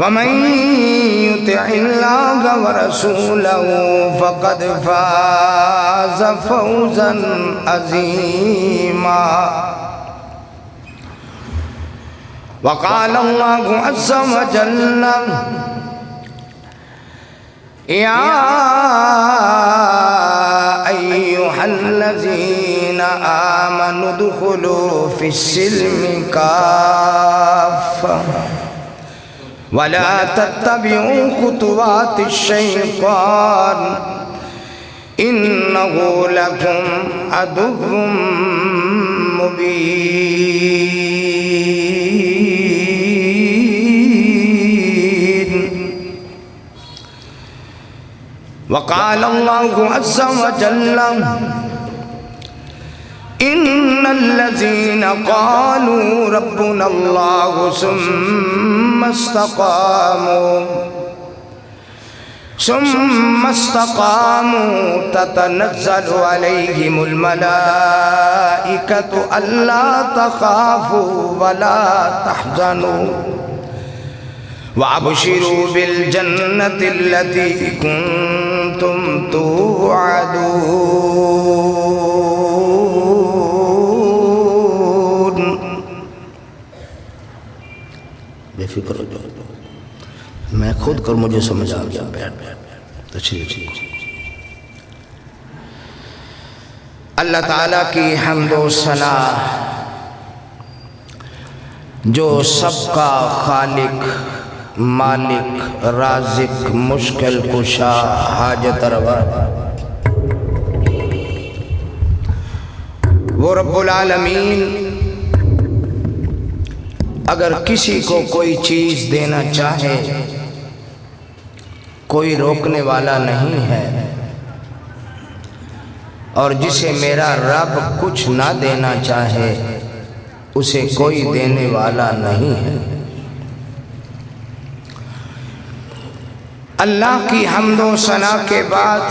वमन युतिइल्लाह व रसूलहु फ़क़द फ़ाज़ फ़ौज़न अज़ीमा। वक़ाल अल्लाहु अज़्ज़ा व जल्ल या अय्युहल्लज़ीना आमनु उदख़ुलू फ़िस्सिल्मि काफ़्फ़ा वला तत्तबिऊ ख़ुतुवातिश्शैतान इन्नहु लकुम अदुव्वुम मुबीन। वक़ाल अल्लाहु अज़्ज़ा व जल्ल इन्नल्लज़ीना क़ालू रब्बुनल्लाहु सुम्मा इस्तक़ामू ततनज़्ज़लु अलैहिमुल मलाइकतु अल्ला तख़ाफ़ू वला तहज़नू वअबशिरू बिल जन्नतिल्लती कुन्तुम तुअदून। बेफिक्र हो जाओ, मैं खुद कर मुझे समझ आ गया। बैठ तशरीफ। अल्लाह ताला की हम्दो सना जो सबका खालिक, मालिक, राज़िक, मुश्किल कुशा, हाजत रवा, वो रब्बुल आलमीन अगर किसी को कोई चीज़ देना चाहे कोई रोकने वाला नहीं है, और जिसे मेरा रब कुछ ना देना चाहे उसे कोई देने वाला नहीं है। अल्लाह की हम्दो सना के बाद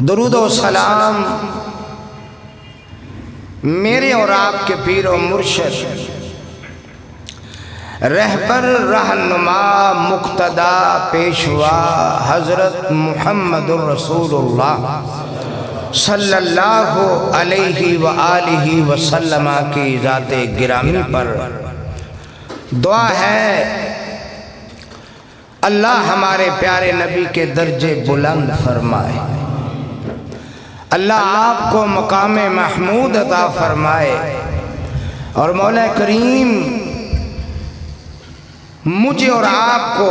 दुरूदो सलाम मेरे और आपके पीर और मुर्शिद, रहबर, रहनुमा, मुक्तदा, पेशवा हज़रत मुहम्मदुर रसूलुल्लाह सल्लल्लाहु अलैहि व आलिहि वसल्लम की ज़ाते गिरामी पर दुआ है अल्लाह हमारे प्यारे नबी के दर्जे बुलंद फरमाए, अल्लाह आपको मकाम महमूद अता फरमाए, और मौला करीम मुझे और आपको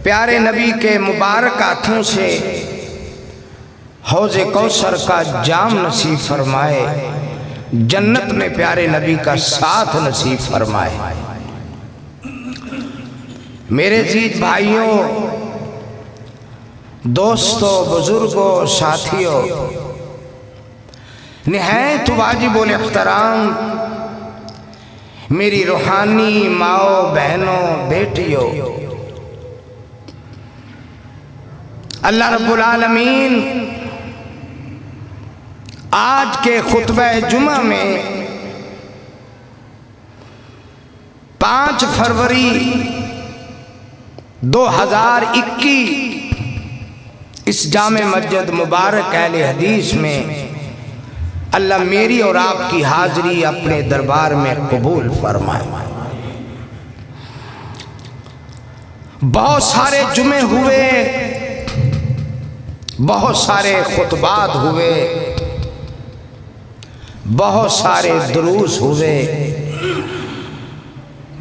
प्यारे नबी के मुबारक हाथों से हौज़े कौसर का जाम नसीब फरमाए, जन्नत में प्यारे नबी का साथ नसीब फरमाए। मेरे अज़ीज़ भाइयों, दोस्तों, बुजुर्गों, साथियों, निहायत वाजिबुल इख्तराम मेरी रूहानी माओ, बहनों, बेटियों, अल्लाह रब्बुल आलमीन आज के खुतबा जुमा में 5 फरवरी 2021 इस जामे मस्जिद मुबारक अहले हदीस में अल्लाह मेरी और आपकी हाजिरी अपने दरबार में कबूल फरमाए। बहुत सारे जुमे हुए, बहुत सारे खुतबात हुए, बहुत सारे दुरूस हुए,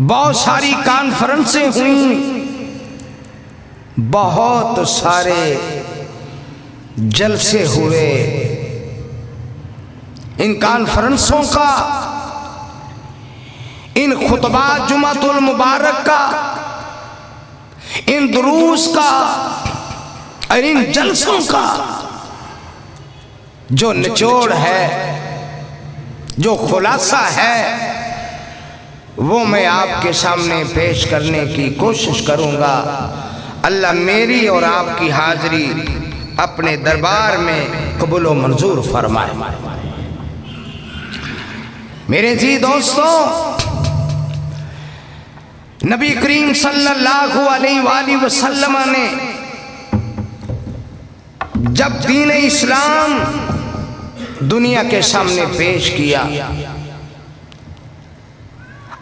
बहुत सारी कॉन्फ्रेंसें हुई, बहुत सारे जलसे हुए। इन कॉन्फ्रेंसों का, इन खुतबा जुमातुल मुबारक का, इन दुरूस का और इन जलसों का जो निचोड़ है, जो खुलासा है, वो मैं आपके सामने पेश करने की कोशिश करूंगा। अल्लाह मेरी और आपकी हाजिरी अपने दरबार में कबूल व मंजूर फरमाए। मेरे जी दोस्तों, नबी करीम सल्लल्लाहु अलैहि वसल्लम ने जब दीन इस्लाम दुनिया के सामने पेश किया,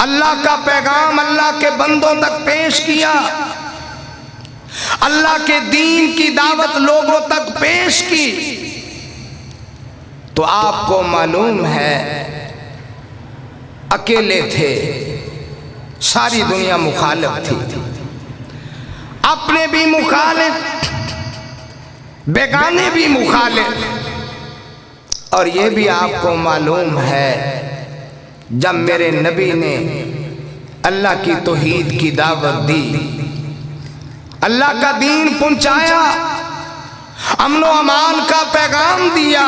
अल्लाह का पैगाम अल्लाह के बंदों तक पेश किया, अल्लाह के दीन की दावत लोगों तक पेश की, तो आपको मालूम है अकेले थे, सारी दुनिया मुखालिफ थी, अपने भी मुखालिफ, बेगाने भी मुखालिफ। और ये भी आपको मालूम है जब मेरे नबी ने अल्लाह की तौहीद की दावत दी, अल्लाह का दीन पहुंचाया, अमन व अमान का पैगाम दिया,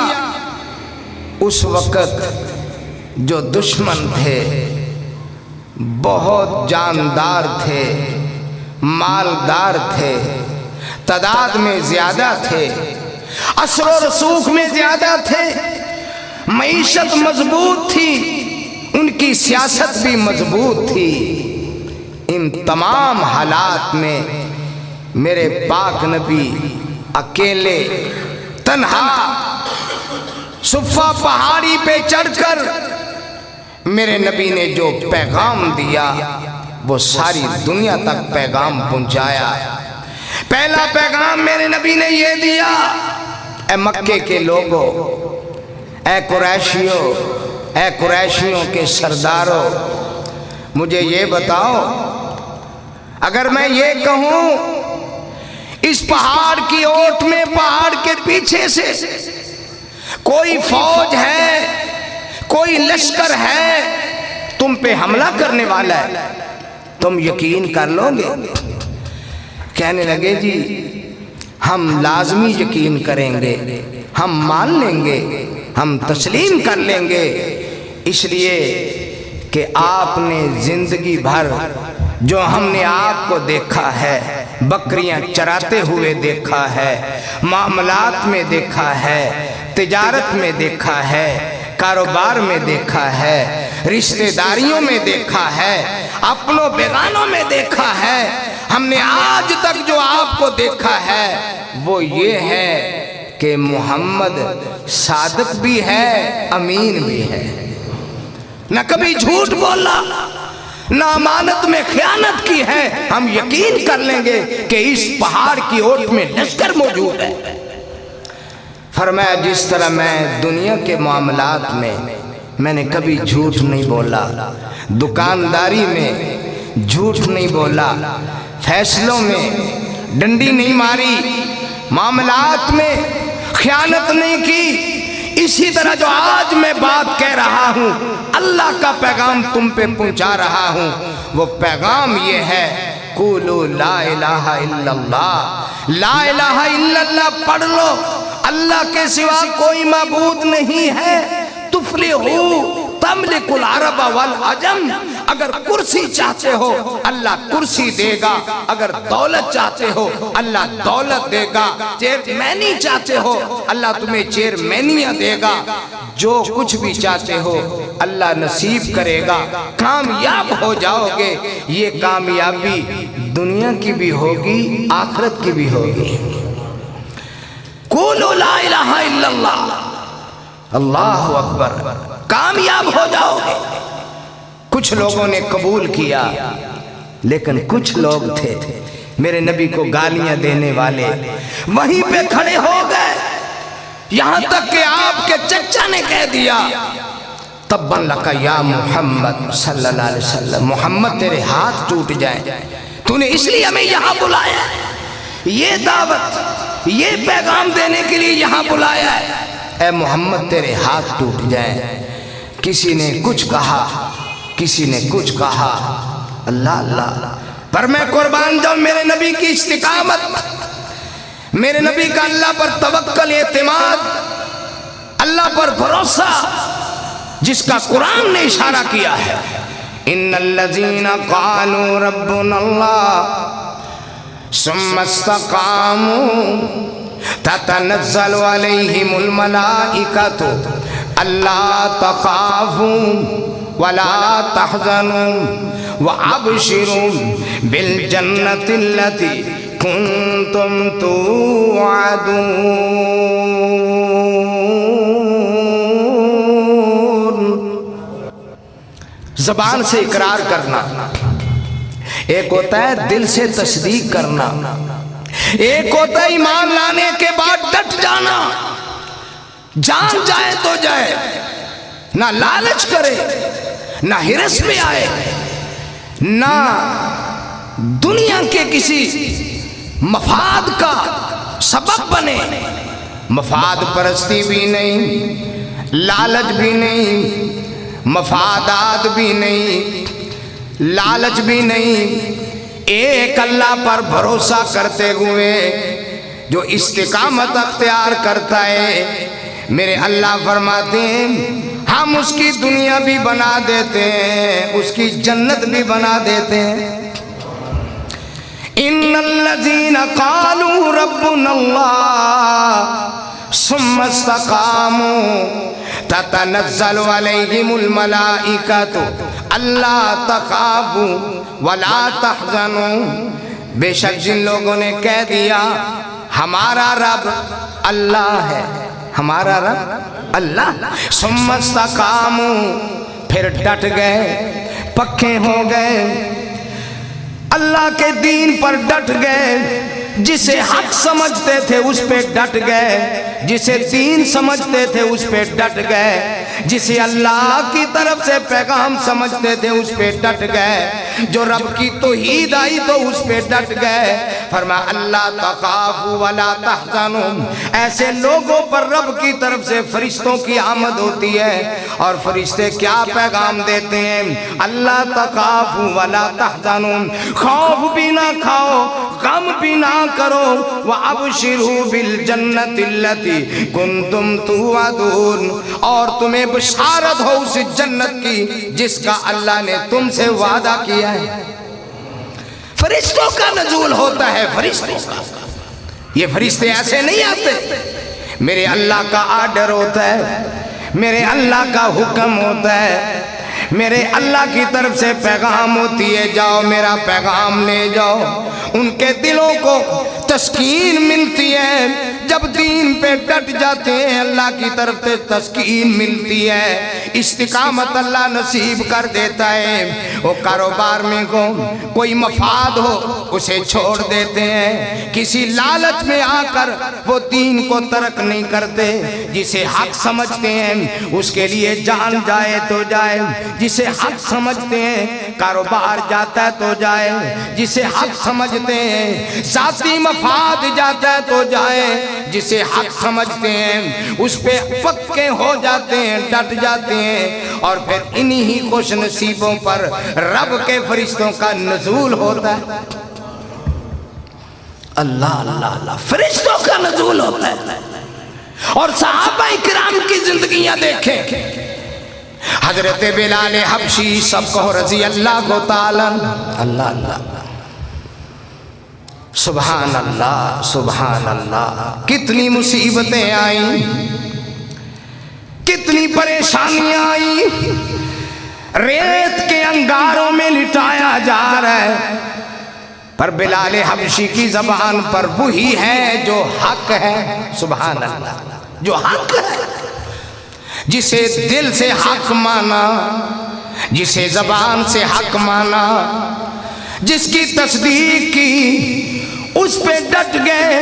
उस वक़्त जो दुश्मन थे बहुत जानदार थे, मालदार थे, तादाद में ज्यादा थे, असर और रसूख में ज्यादा थे, मईशत मजबूत थी, उनकी सियासत भी मजबूत थी। इन तमाम हालात में मेरे पाक नबी अकेले तन्हा सुफ़ा पहाड़ी पे चढ़कर मेरे नबी ने जो पैगाम दिया वो सारी दुनिया तक पैगाम पहुंचाया। पहला पैगाम मेरे नबी ने ये दिया, ए मक्के के लोगों, ए कुरैशियों, ए कुरैशियों के सरदारों, मुझे ये बताओ, अगर मैं ये कहूं इस पहाड़ की ओट में, पहाड़ के पीछे से कोई फौज है, कोई लश्कर है तुम पे हमला करने वाला है, तुम यकीन कर लोगे? कहने लगे जी हम लाजमी यकीन करेंगे, हम मान लेंगे, हम तस्लीम कर लेंगे, इसलिए कि आपने जिंदगी भर जो हमने आपको देखा है, बकरियां चराते हुए देखा है, मामलात में देखा है, तिजारत में देखा है, कारोबार में देखा है, रिश्तेदारियों में देखा है, अपनों बेगानों में देखा है, हमने आज तक जो आपको देखा है वो ये है कि मोहम्मद सादिक भी है, अमीन भी है, न कभी झूठ बोला, न अमानत में खयानत की है। हम यकीन कर लेंगे कि इस पहाड़ की ओट में लश्कर मौजूद है। फरमाया जिस तरह मैं दुनिया के मामलात में मैंने कभी झूठ नहीं बोला, दुकानदारी में झूठ नहीं बोला, फैसलों में डंडी नहीं मारी, मामलात में खयानत नहीं की, इसी तरह जो आज मैं बात कह रहा हूँ, अल्लाह का पैगाम तुम पे पहुँचा रहा हूँ, वो पैगाम ये है, कुलू ला इलाहा इल्लल्लाह, ला इलाहा इल्लल्लाह पढ़ लो, अल्लाह के सिवा कोई माबूद नहीं है, तुफलिहू तमलिकुल अरब वल अजम। अगर कुर्सी चाहते हो अल्लाह कुर्सी देगा, अगर दौलत चाहते हो अल्लाह दौलत देगा, चेयरमैनी चाहते हो अल्लाह तुम्हें चेयरमैनियां देगा, जो कुछ भी चाहते हो अल्लाह नसीब करेगा, कामयाब हो जाओगे। ये कामयाबी दुनिया की भी होगी, आखिरत की भी होगी। कुलू ला इलाहा इल्लल्लाह, अल्लाहु अकबर, कामयाब हो जाओगे। कुछ लोगों ने कबूल किया, लेकिन कुछ लोग थे मेरे नबी को गालियां देने वाले, वहीं पे खड़े हो गए, यहां तक कि आपके चचा ने कह दिया तब्बन लका या मोहम्मद सल्लल्लाहु अलैहि वसल्लम, मोहम्मद तेरे हाथ टूट जाए, तूने इसलिए हमें यहां बुलाया है, ये दावत ये पैगाम देने के लिए यहां बुलाया है, ए मोहम्मद तेरे हाथ टूट जाए। किसी ने कुछ कहा, किसी ने कुछ कहा, अल्लाह अल्लाह, पर मैं कुर्बान जाऊं मेरे नबी की इस्तिकामत, मेरे नबी का अल्लाह पर तवक्कल, एतमाद, अल्लाह पर भरोसा, जिसका कुरान ने इशारा किया है, इन्नल्लज़ीना क़ालू रब्बुनल्लाह सुम्मा इस्तक़ामू ततनज़्ज़लु अलैहिमुल मलाइकतु अल्ला तख़ाफू वला तहज़नू व अबशिरू बिल जन्नतिल्लती कुंतुम तुअदून। ज़बान से इकरार करना एक होता है, दिल से तस्दीक करना एक होता है, ईमान लाने के बाद डट जाना, जान जाए तो जाए, ना लालच करे, ना हिरस में आए, ना दुनिया के किसी मफाद का सबब बने। मफाद परस्ती भी नहीं, लालच भी नहीं, मफादात भी नहीं, लालच भी नहीं, एक अल्लाह पर भरोसा करते हुए जो इस्तिकामत अख्तियार करता है, मेरे अल्लाह फरमाते हैं हम उसकी दुनिया भी बना देते हैं, उसकी जन्नत भी बना देते हैं। इन्नल्लज़ीना क़ालू रब्बुनल्लाह सुम्मा इस्तक़ामू ततनज़्ज़लु अलैहिमुल मलाइकतु अल्ला तख़ाफू वला तहज़नू। बेशक जिन लोगों ने कह दिया हमारा रब अल्लाह है, हमारा रब अल्लाह, सुम्मा इस्तक़ामू फिर डट गए, पक्के हो गए, अल्लाह के दीन पर डट गए, जिसे हक समझते थे उस पे डट गए, जिसे दीन समझते थे उस पे डट गए, जिसे अल्लाह की तरफ से पैगाम समझते थे उस पे डट गए, जो रब की तौहीद आई तो उस पे डट गए। फरमाया अल्लाह तख़ाफू वला तहज़नू, ऐसे लोगों पर रब की तरफ से फरिश्तों की आमद होती है और फरिश्ते क्या पैगाम देते हैं, अल्लाह तख़ाफू वला तहज़नू, खौफ भी ना खाओ, गम भी ना करो, व अबशिरू बिल जन्नतिल्लती कुंतुम तुअदून, और तुम्हें बशारत हो उस जन्नत की जिसका अल्लाह ने तुमसे वादा किया है। फरिश्तों का नज़ूल होता है, फरिश्तों का, ये फरिश्ते ऐसे नहीं आते, मेरे अल्लाह का आर्डर होता है, मेरे अल्लाह का हुक्म होता है, मेरे अल्लाह की तरफ से पैगाम होती है, जाओ मेरा पैगाम ले जाओ। उनके दिलों को तस्कीन मिलती है जब दीन पे डट जाते हैं, अल्लाह की तरफ से तस्कीन मिलती है, इस्तिकामत अल्लाह नसीब कर देता है। वो कारोबार में कोई मफाद हो उसे छोड़ देते हैं, किसी लालच में आकर वो दीन को तर्क नहीं करते, जिसे हक समझते हैं उसके लिए जान जाए तो जाए, जिसे हक समझते हैं कारोबार जाता है तो जाए, जिसे हक समझते हैं जाती मफाद जाता है तो जाए, जिसे हक समझते हैं उस पे पक्के हो जाते हैं, डट जाते हैं, और फिर इन्हीं ही खुश नसीबों पर रब के फरिश्तों का नज़ूल होता है। अल्लाह अल्लाह अल्लाह, फरिश्तों का नज़ूल होता है। और सहाबा इकराम की जिंदगियां देखें, हजरत बिलाल हबशी सबको रजी अल्लाह को ताला, अल्लाह अल्लाह, सुभान अल्लाह सुभान अल्लाह, कितनी मुसीबतें आई, कितनी परेशानियां आई, रेत के अंगारों में लिटाया जा रहा है, पर बिलाल हबशी की जबान पर वही है जो हक है, सुभान अल्लाह, जो हक है, जिसे दिल से हक माना, जिसे जबान से हक माना, जिसकी तस्दीक की, उस पे डट गए।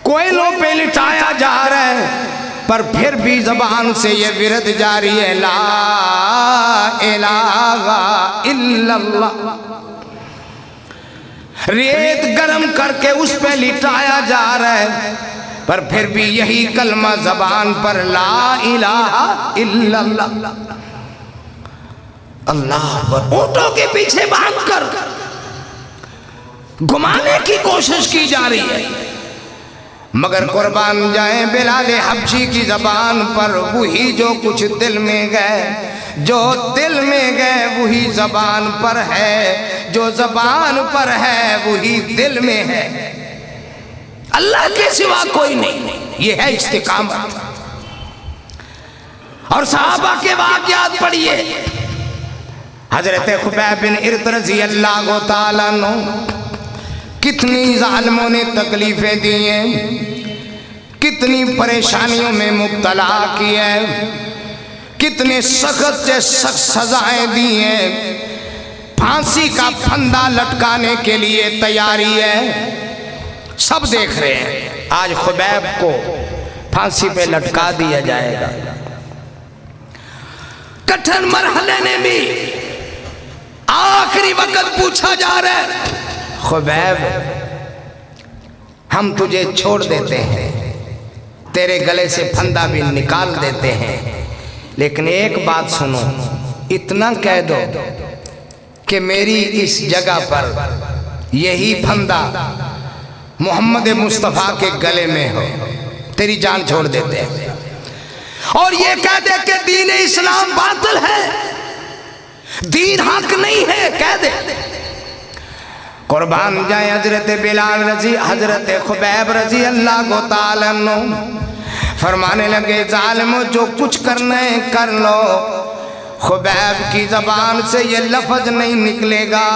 कोयलों पे लिटाया जा रहा है पर फिर भी जबान से ये विरद जारी है, ला इलाहा इल्लल्लाह। रेत गरम करके उस पे लिटाया जा रहा है पर फिर भी यही कलमा जबान पर, ला इलाहा इल्लल्लाह, अल्लाह अकबर। ऊंटों के पीछे भागकर घुमाने की कोशिश की जा रही है, मगर कुर्बान जाए बिलाल हबशी की जबान पर वही जो कुछ दिल में गए, जो दिल में गए वही जबान पर है, जो जबान पर है वही दिल में है, अल्लाह के सिवा कोई नहीं। ये है इस्तिकामत। और सहाबा के वाक़यात पढ़िए, हजरत खुबैब बिन इर्त रज़ी अल्लाह ताला अन्हु कितनी जालिमों ने तकलीफें दी हैं, कितनी परेशानियों में मुब्तला किया है, कितने सख्त से सख्त सजाएं दी हैं, फांसी का फंदा लटकाने के लिए तैयारी है, सब देख रहे हैं। आज खुबैब को फांसी पे लटका दिया जाएगा। कठिन मरहले ने भी आखिरी वक्त पूछा जा रहा है, खुबैब हम तुझे छोड़ देते हैं, तेरे गले से फंदा भी निकाल देते हैं, लेकिन एक बात सुनो, इतना कह दो कि मेरी इस जगह पर यही फंदा मोहम्मद मुस्तफ़ा के गले में हो, तेरी जान छोड़ देते हैं। और ये कह दे कि दीन इस्लाम बातिल है, दीन हक नहीं है, कह दे। कुर्बान जाए हजरत बिलाल रजी, हजरत खुबैब रजी अल्लाह ताला अन्हु फरमाने लगे, जालिमो जो कुछ करना है कर लो। खुबैब की जबान से ये लफ्ज नहीं निकलेगा,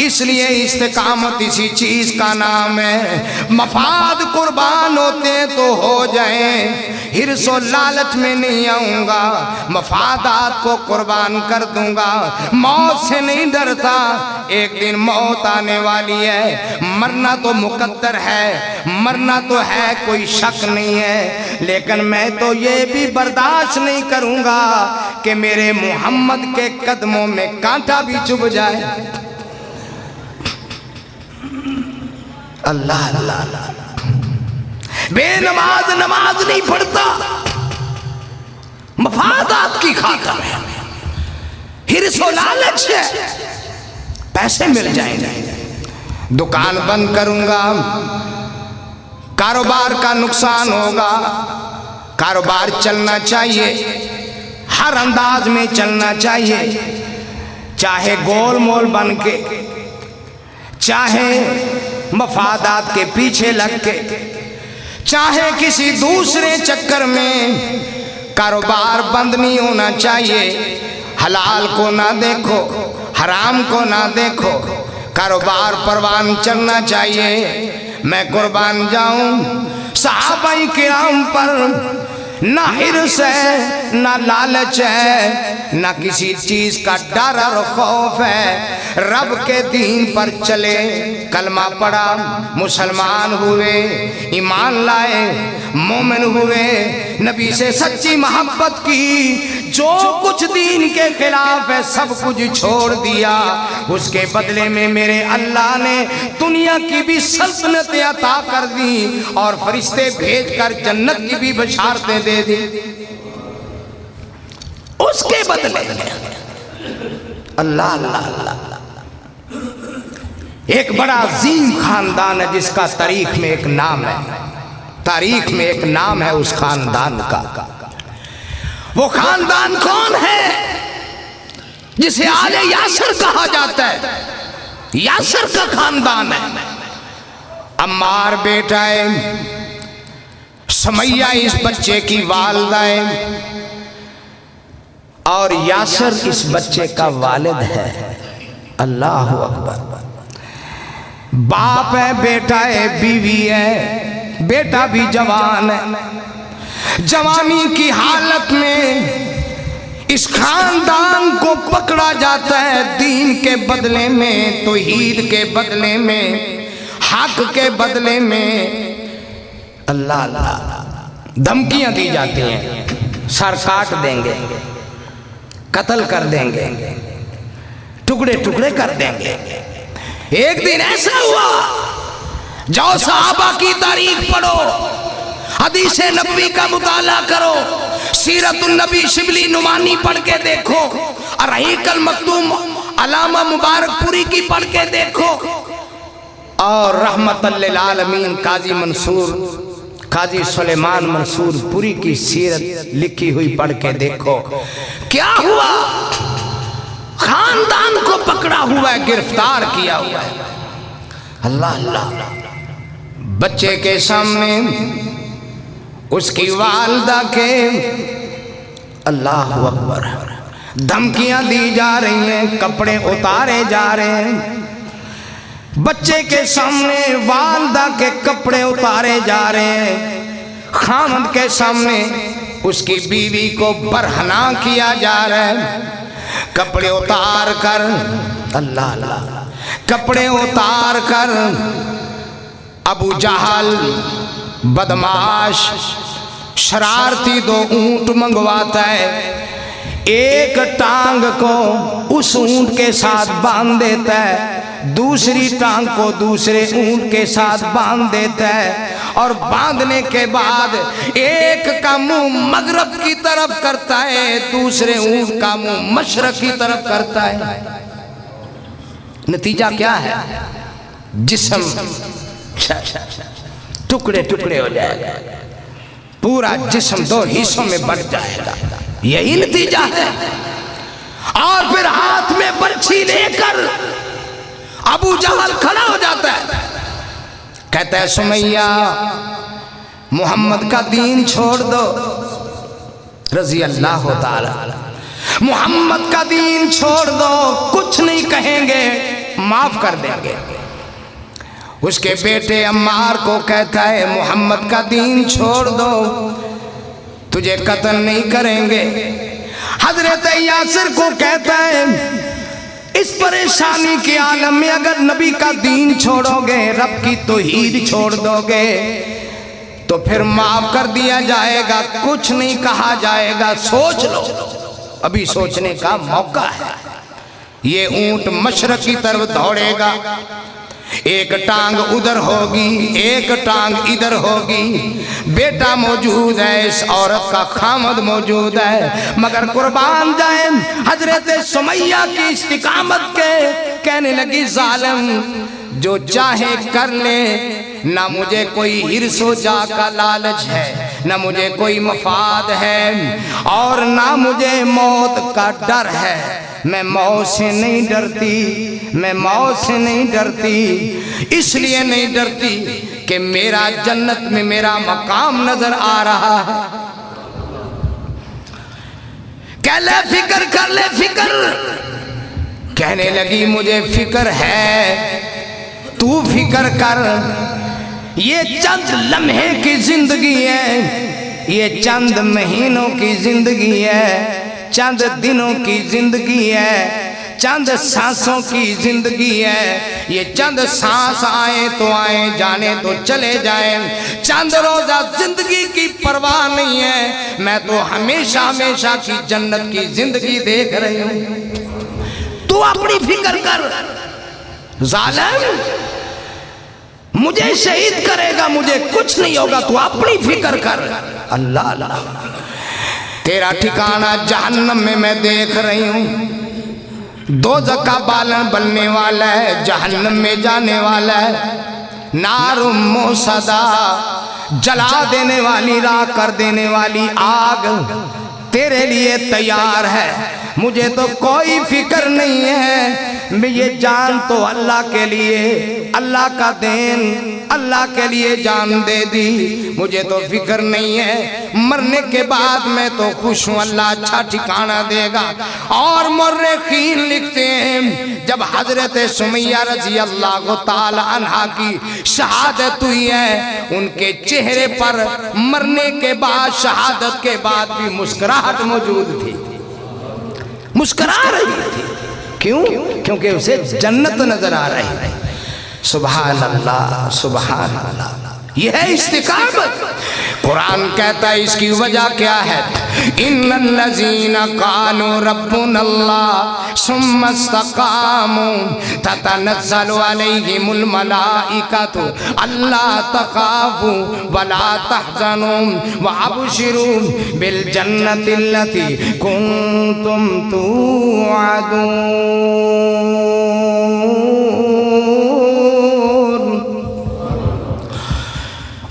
इसलिए इस्तिकामत इसी चीज का नाम है। मफाद कुर्बान होते तो हो जाए, हिर्सो लालच में नहीं आऊंगा, मफादात को कुर्बान कर दूंगा, मौत से नहीं डरता। एक दिन मौत आने वाली है, मरना तो मुकद्दर है, मरना तो है, कोई शक नहीं है, लेकिन मैं तो ये भी बर्दाश्त नहीं करूंगा कि मेरे मोहम्मद के कदमों में कांटा भी चुभ जाए। अल्लाह अल्लाह, बेनमाज नमाज नहीं पढ़ता, मफादात की खातिर है, हिर्स और लालच है, पैसे मिल जाएंगे, दुकान बंद करूंगा, कारोबार का नुकसान होगा। कारोबार चलना चाहिए, हर अंदाज में चलना चाहिए, चाहे गोल मोल बन के, चाहे मफादात के पीछे लग के, चाहे किसी दूसरे चक्कर में, कारोबार बंद नहीं होना चाहिए। हलाल को ना देखो, हराम को ना देखो, कारोबार परवान चलना चाहिए। मैं कुर्बान जाऊं सहाबाई किराम पर ना हिर्स है, ना लालच है, ना किसी चीज का डर और खौफ है। रब के दीन पर चले, कलमा पढ़ा, मुसलमान हुए, ईमान लाए, मोमिन हुए, नबी से सच्ची मोहब्बत की, जो कुछ दीन के खिलाफ है सब कुछ छोड़ दिया। उसके बदले में मेरे अल्लाह ने दुनिया की भी सल्तनत अता कर दी और फरिश्ते भेजकर जन्नत की भी बशारतें दे दी। उसके बदले अल्लाह अल्लाह अल्लाह, एक बड़ा अजीम खानदान है जिसका तारीख में एक नाम है, तारीख में एक नाम है उस खानदान का। वो खानदान कौन है? जिसे आले यासर कहा जाता है, यासर का खानदान है। अम्मार बेटा है, समैया इस बच्चे की वालिदा है और यासर इस बच्चे का वालिद है। अल्लाह अकबर। बाप है, बेटा है, बीवी है, बेटा भी जवान है। जवानी की हालत में इस खानदान को पकड़ा जाता है, दीन के बदले में, तौहीद के बदले में, हक के बदले में। अल्लाह अल्लाह, धमकियां दी जाती हैं, सर काट देंगे, कत्ल कर देंगे, टुकड़े टुकड़े कर देंगे। एक दिन ऐसा हुआ, जाओ सहाबा की तारीख पढ़ो, हदीस नबी का मुताला करो, सीरतुन नबी शिबली नुमानी पढ़ के देखो, अर्हीकल मखदूम अलामा मुबारकपुरी की पढ़ के देखो, और रहमतल लिल आलमीन काजी मंसूर, काजी सुलेमान मंसूर पुरी की सीरत लिखी हुई पढ़ के देखो। क्या हुआ? खानदान को पकड़ा हुआ है, गिरफ्तार किया हुआ है। अल्लाह अल्लाह, बच्चे के सामने उसकी वालिदा के, अल्लाह अकबर, धमकियां दी जा रही हैं, कपड़े उतारे जा रहे हैं। बच्चे के सामने वालदा के कपड़े उतारे जा रहे हैं। खामद के सामने उसकी बीवी को बरहना किया जा रहा है। कपड़े उतार कर, अल्लाह अल्लाह, कपड़े उतार कर अबू जहल बदमाश शरारती 2 ऊंट मंगवाता है। एक टांग को उस ऊंट के साथ बांध देता है, दूसरी टांग को दूसरे ऊंट के साथ बांध देता है, और बांधने के बाद एक का मुंह मगरब की तरफ करता है, दूसरे ऊंट का मुंह मशरक की तरफ करता है। नतीजा क्या है? जिस्म टुकड़े टुकड़े हो जाएगा, पूरा जिस्म 2 हिस्सों में बट जाएगा। यही नतीजा है। और फिर हाथ में बर्छी लेकर अबू जहल खड़ा हो जाता है, कहता है सुमैया मोहम्मद का दीन छोड़ दो, रजी अल्लाह ताला, मोहम्मद का दीन छोड़ दो, कुछ नहीं कहेंगे, माफ कर देंगे। उसके बेटे अम्मार को कहता है मोहम्मद का दीन छोड़ दो, तुझे कत्ल नहीं करेंगे। हजरत यासिर को कहता है इस परेशानी के आलम में अगर नबी का दीन छोड़ोगे, रब की तौहीद छोड़ दोगे, तो फिर माफ कर दिया जाएगा, कुछ नहीं कहा जाएगा, सोच लो, अभी सोचने का मौका है। ये ऊंट मशरक की तरफ दौड़ेगा, एक टांग उधर होगी, एक टांग इधर होगी। बेटा मौजूद है, इस औरत का खामद मौजूद है, मगर कुर्बान जाए हजरत सुमैया की इस्तिकामत के। कहने लगी जालिम जो चाहे कर ले, ना मुझे कोई हिर्सो जा का लालच है, ना मुझे कोई मफाद है, और ना मुझे मौत का डर है। मैं मौत से नहीं डरती, मैं मौत से नहीं डरती, इसलिए नहीं डरती कि मेरा जन्नत में मेरा मकाम नजर आ रहा है। कह ले फिक्र कर ले फिक्र। कहने लगी मुझे फिक्र है, तू फिक्र कर। ये चंद लम्हे की जिंदगी है, ये चंद महीनों की जिंदगी है, चंद दिनों की जिंदगी है, चंद सांसों की जिंदगी है। ये चंद सांस आए तो आए, जाने तो चले जाए, चंद रोजा जिंदगी की परवाह नहीं है। मैं तो हमेशा हमेशा की जन्नत की जिंदगी देख रही हूं। तू अपनी फिक्र कर। जालिम मुझे शहीद करेगा, मुझे कुछ नहीं होगा, तू अपनी फिक्र कर। अल्लाह अल्लाह, तेरा ठिकाना जहन्नम में मैं देख रही हूँ। दोज़ख का बालन बनने वाला है, जहन्नम में जाने वाला है। नारुम मोसदा, जला देने वाली, राख कर देने वाली आग तेरे लिए तैयार है। मुझे तो कोई फिक्र नहीं है, मैं ये जान तो अल्लाह के लिए, अल्लाह का देन, अल्लाह के लिए जान दे दी। मुझे तो फिक्र नहीं है, मरने के बाद मैं तो खुश हूँ, अल्लाह अच्छा ठिकाना देगा। और मुर्रिखीन लिखते हैं जब हजरत सुमैया रजी अल्लाह ताला अन्हा की शहादत हुई है, उनके चेहरे पर मरने के बाद, शहादत के बाद भी मुस्कुराहट मौजूद थी, मुस्कुरा रही थी। क्यों? क्योंकि उसे जन्नत नजर आ रही है। सुभान अल्लाह, सुभान अल्लाह, यह है इस्तिकामत। कुरान कहता है इसकी वजह क्या है? इन्नल्लज़ीना कालू रब्बुनल्लाह सुम्मा इस्तक़ामू ततनज़्ज़लु अलैहिमुल मलाइकतु अल्ला तख़ाफू वला तहज़नू वअबशिरू बिल जन्नतिल्लती कुन्तुम तुअदून।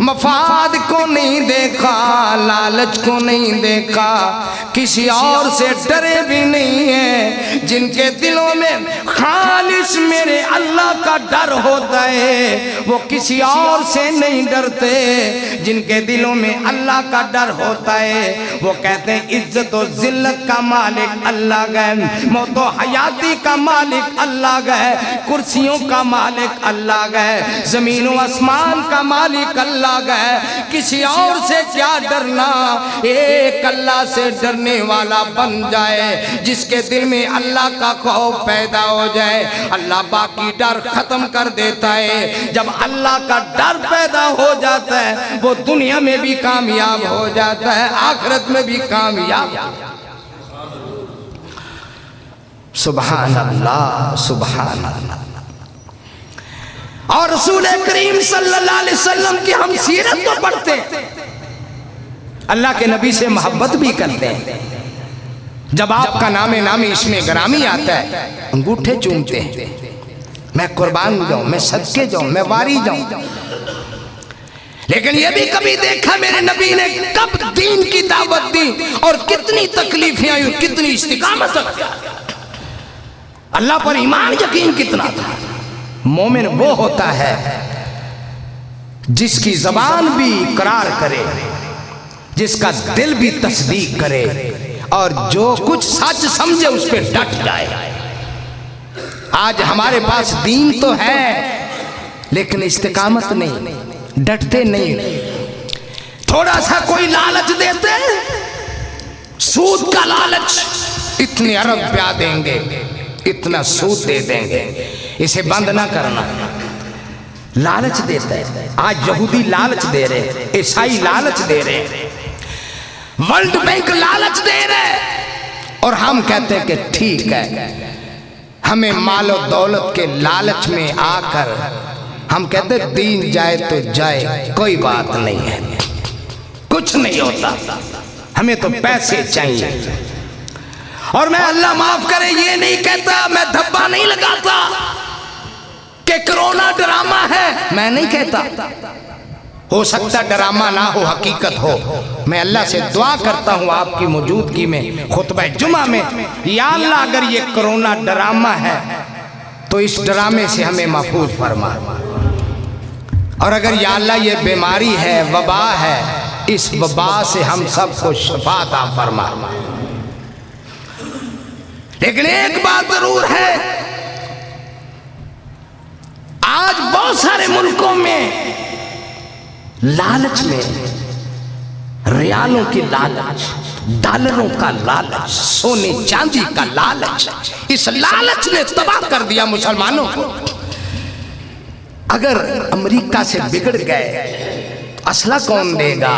मफाद को नहीं देखा, लालच को नहीं देखा, किसी और से डरे भी नहीं है। जिनके दिलों में खालिस मेरे अल्लाह का डर होता है वो किसी और से नहीं डरते। जिनके दिलों में अल्लाह का डर होता है वो कहते हैं इज्जत और जिल्लत का मालिक अल्लाह है, मौत और हयाती का मालिक अल्लाह है, कुर्सियों का मालिक अल्लाह है, जमीन और आसमान का मालिक अल्लाह है। किसी और से क्या डरना, एक अल्लाह से डरने वाला बन जाए। जिसके दिल में अल्लाह का खौफ पैदा हो जाए अल्लाह बाकी डर खत्म कर देता है। जब अल्लाह का डर पैदा हो जाता है वो दुनिया में भी कामयाब हो जाता है, आखिरत में भी कामयाब। सुभान अल्लाह, सुभान अल्लाह। और रसूल करीम सल्लल्लाहु अलैहि वसल्लम की हम सीरत तो पढ़ते हैं, अल्लाह के नबी से मोहब्बत भी करते हैं। जब आपका नामे नामी इसमें ग्रामी आता है अंगूठे चूमते हैं, मैं कुर्बान जाऊं, मैं सदके जाऊं, मैं वारी जाऊं। लेकिन ये भी कभी देखा मेरे नबी ने कब दीन की दावत दी और कितनी तकलीफें आई, कितनी इस्तिकामत, अल्लाह पर ईमान यकीन कितना था। मोमिन वो होता है जिसकी जबान भी इकरार करे, जिसका दिल भी तस्दीक करे और जो कुछ सच समझे उस पर डट जाए। आज हमारे पास दीन तो है लेकिन इस्तिकामत नहीं, डटते नहीं। थोड़ा सा कोई लालच देते, सूद का लालच, इतने अरब ब्याह देंगे, इतना सूद दे देंगे, इसे बंद ना करना। लालच देता है। आज यहूदी लालच दे रहे, ईसाई लालच दे रहे, वर्ल्ड बैंक लालच दे रहे और हम कहते हैं कि ठीक है। हमें मालो दौलत के लालच में आकर हम कहते हैं दीन जाए तो जाए, कोई बात नहीं है, कुछ नहीं होता, हमें तो पैसे चाहिए। और मैं अल्लाह माफ करे ये नहीं कहता, मैं धब्बा नहीं लगाता कि कोरोना ड्रामा है, मैं नहीं कहता। हो सकता ड्रामा ना हो, हकीकत हो। मैं अल्लाह से दुआ करता हूँ आपकी मौजूदगी में खुतबा जुमा में, या अल्लाह अगर ये कोरोना ड्रामा है तो इस ड्रामे से हमें महफूज फरमा, और अगर या अल्लाह ये बीमारी है, वबा है, इस वबा से हम सबको शफा अता फरमा। लेकिन एक बात जरूर है, आज बहुत सारे मुल्कों में लालच में, रियालों की लालच, डॉलरों का लालच, सोने चांदी का लालच, इस लालच ने तबाह कर दिया मुसलमानों को। अगर अमेरिका से बिगड़ गए असला कौन देगा,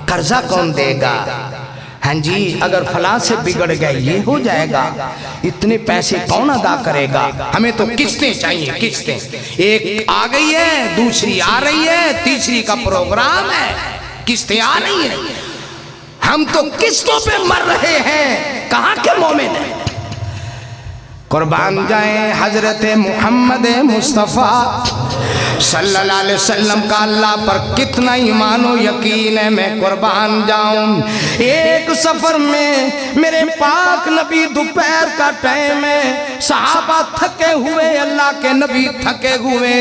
कर्जा कौन देगा? हाँ जी, अगर फलां से बिगड़ गए ये हो जाएगा, इतने पैसे कौन अदा करेगा? हमें तो किस्तें चाहिए, किस्तें। एक आ गई है, दूसरी आ रही है, तीसरी का प्रोग्राम है, किस्तें आ रही है। हम तो किस्तों पे मर रहे हैं, कहाँ के मोमिन हैं? कुर्बान जाए हजरत मोहम्मद मुस्तफ़ा सल्लल्लाहु अलैहि वसल्लम का अल्लाह पर कितना ईमान और यकीन है। मैं कुर्बान जाऊं। एक सफर में मेरे पाक नबी, दोपहर का टाइम है, सहाबा थके हुए, अल्लाह के नबी थके हुए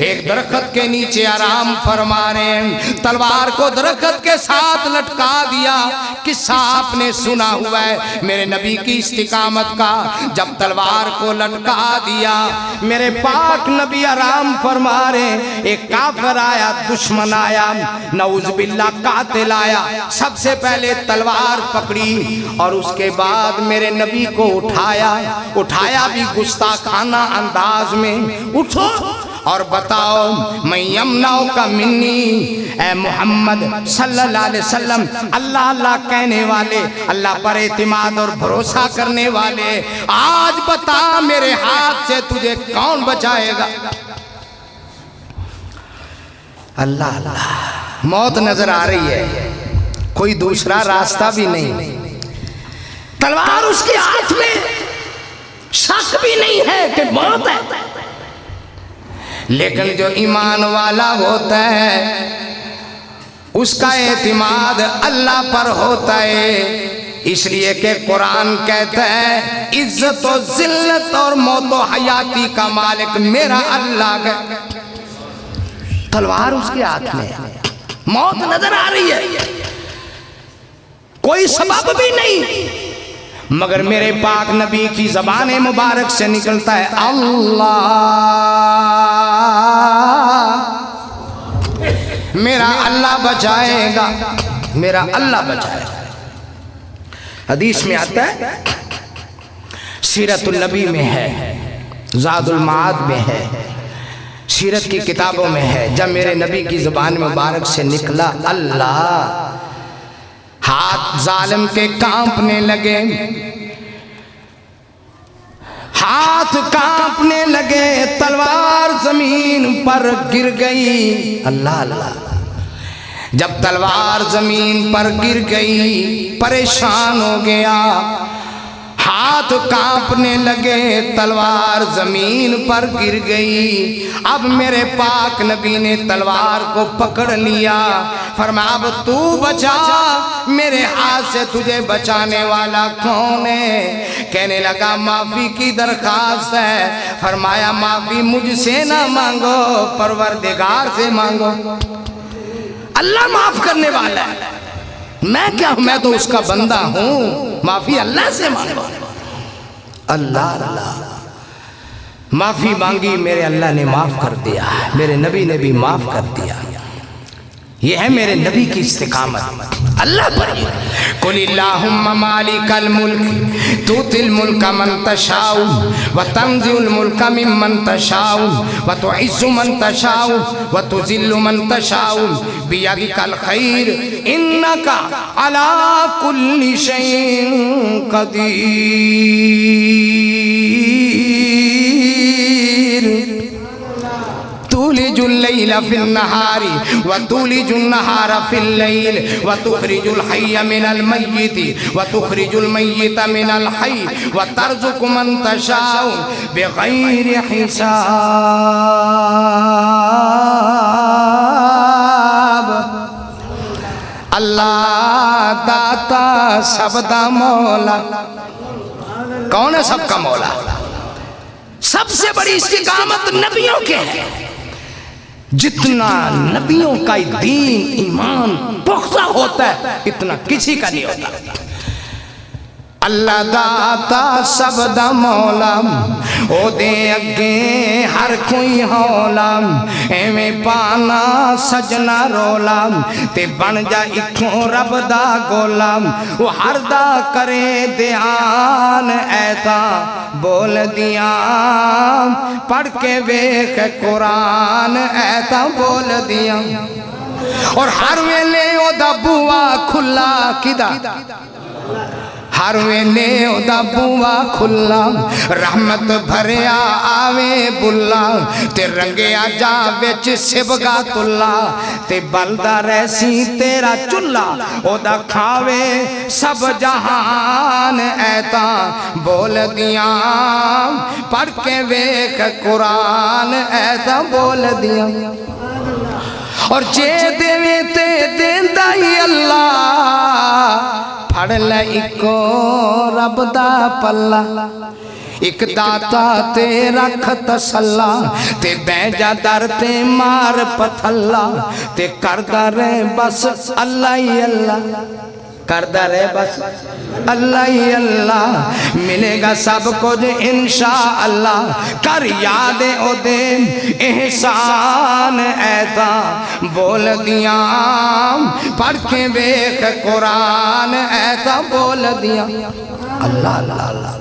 एक दरख्त के नीचे आराम फरमा रहे। तलवार को दरख्त के साथ लटका दिया। किस्सा आपने सुना हुआ है मेरे नबी की इस्तिकामत का। जब तलवार को लटका दिया, मेरे पाक नबी आराम फरमा रहे। एक काफिर आया, दुश्मन आया, नऊज़ुबिल्लाह कातिल आया। सबसे पहले तलवार पकड़ी और उसके बाद मेरे नबी को उठाया भी गुस्ताखाना अंदाज में। उठो और बताओ, मैं यमनाओ का मिन्नी, ए मोहम्मद सल्लल्लाहु अलैहि वसल्लम, अल्लाह अल्लाह कहने वाले, अल्लाह पर एतिमाद और भरोसा करने वाले, आज बता मेरे हाथ से तुझे कौन बचाएगा? अल्लाह अल्लाह। मौत नजर आ रही है, कोई दूसरा रास्ता भी नहीं। तलवार उसके हाथ में, शक भी नहीं है कि मौत है। लेकिन जो ईमान वाला होता है उसका एतिमाद अल्लाह पर होता है। इसलिए कि कुरान कहता है इज्जत और जिल्लत और मौत और हयाती का मालिक मेरा अल्लाह है। तलवार उसके हाथ में है, मौत नजर आ रही है, कोई सबब भी नहीं, मगर मेरे पाक नबी की ज़बान मुबारक से निकलता है अल्लाह, मेरा अल्लाह बचाएगा, मेरा अल्लाह बचाएगा। हदीस में आता है, सीरतुल नबी में है, ज़ादुल माद में है, सीरत की किताबों में है, जब मेरे नबी की ज़बान मुबारक से निकला अल्लाह, हाथ जालिम के कांपने लगे, हाथ कांपने लगे, तलवार जमीन पर गिर गई। अल्लाह अल्लाह, जब तलवार जमीन पर गिर गई परेशान हो गया, हाथ कांपने लगे, तलवार जमीन पर गिर गई। अब मेरे पाक नबी ने तलवार को पकड़ लिया, फरमाया अब तू बचा, मेरे हाथ से तुझे बचाने वाला कौन है? कहने लगा माफी की दरखास्त है। फरमाया माफी मुझसे ना मांगो, परवरदिगार से मांगो, अल्लाह माफ करने वाला है, मैं क्या हूं, मैं तो उसका बंदा हूं, माफी अल्लाह से मांगो। अल्लाह अल्लाह, माफी मांगी, मेरे अल्लाह ने माफ कर दिया, मेरे नबी ने भी माफ कर दिया। ये है मेरे नबी की इस्तिकामत। अल्लाह पर कुलिल्लाहुम्मा मालिकल मुल्क तुतिल मुल्का मन तशाउ व तंजिउल मुल्का मिम्मन तशाउ व तुइज्जु मन तशाउ व तुजिल्लु मन तशाउ बियदिकल खैर इन्नका अला कुल्ली शैइन कदीर। तुलिजुल लैला फिन नहारी व तुलिजुन नहारा फिल लैल व तुखरिजुल हय्य मिनल मय्यिति व तुखरिजुल मय्यिता मिनल हय्य व तर्जुकु मन तशाउ बिगैरि हिसाब। अल्लाह दाता सबदा मौला, कौन है सबका मौला? सबसे बड़ी इस्तिकामत नबियों के है। जितना नबियों का दीन ईमान पुख्ता होता है इतना किसी का नहीं होता। अल्लाह दाता सबदा मौला, ओ दे अगे हर कोई हौला, एवें पाना सजना रोला, ते बन जा इथों रब दा गोला। वो हर दा करे ध्यान ऐसा बोल दिया, पढ़ के वेख कुरान ऐसा बोल दिया। और हर वेले ओदा बुआ खुला किदा, हर वेले ओदा बुआ खुला, रहमत भरिया आवे बुला, ते रंगिया जा विच सिबगा तुला, ते बलदा रहसी तेरा चुल्ला, ओदा खावे सब जहान ऐता बोल दिया, पढ़ के वेख कुरान ऐता बोल दिया। और जे देवे ते देंदा ही अल्लाह, फड़ ले इको रब दा पल्ला, एक दाता ते रख तसल्ला, ते बैजा दर ते मार पथल्ला, ते करदा रहे बस अल्लाह ही अल्लाह, करदा रहे बस अल्लाह ही अल्लाह, मिलेगा सब कुछ इंशा अल्लाह। कर याद ओ दिन एहसान ऐता बोल दिया, पढ़ के वेख कुरान ऐता बोल दिया। अल्लाह अल्लाह अल्लाह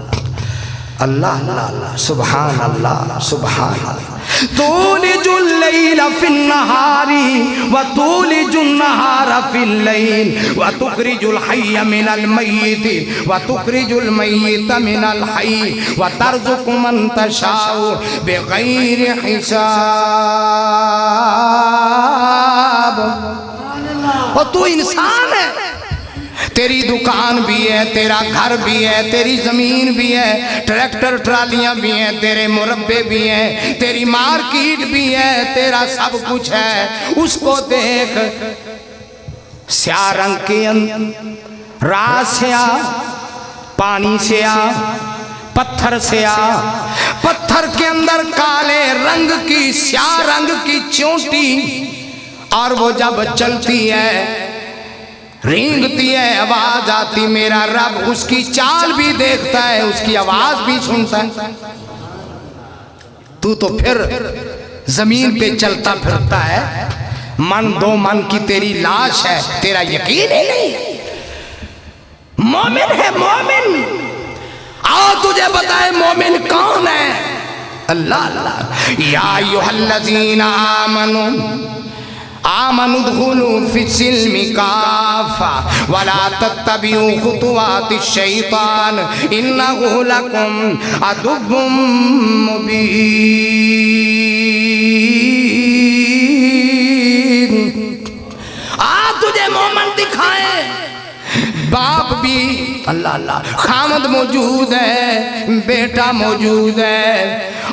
अल्लाह अल्लाह सुभान अल्लाह सुभान अल्लाह। तुलिजुल लैला फिन नहारी व तुलिजुन नहारा फिल लैल व तुखरिजुल हय्य मिनल मय्यिति व तुखरिजुल मय्यिता मिनल हय्य व तर्जुकु मन तशाउ बिगैरि हिसाब। और तू इंसान है, तेरी दुकान भी है, तेरा घर भी है, तेरी जमीन भी है, ट्रैक्टर ट्रालियां भी हैं, तेरे मुरब्बे भी हैं, तेरी मार्केट भी है, तेरा सब कुछ है। उसको देख, स्याह रंग के रात से आ, पानी से आ, पत्थर से आ। पत्थर के अंदर काले रंग की, स्याह रंग की चोटी, और वो जब चलती है, रेंगती है, आवाज आती, मेरा रब उसकी चाल भी देखता है, उसकी आवाज भी सुनता है। तू तो फिर जमीन पे चलता फिरता है, मन दो मन की तेरी लाश है, तेरा यकीन ही नहीं। मोमिन है मोमिन। आओ तुझे बताए मोमिन कौन है। अल्लाह अल्लाह। या अय्युहल्लज़ीना आमनू आमनु दुखुलू फिस्सिल्मि काफ़ा वला तत्तबिउ खुतुवातिश शैतान इन्नहु लकुम अदुव्वुम मुबीन। आ तुझे मोमिन दिखाए। बाप भी अल्लाह अल्लाह, खामद मौजूद है, बेटा मौजूद है,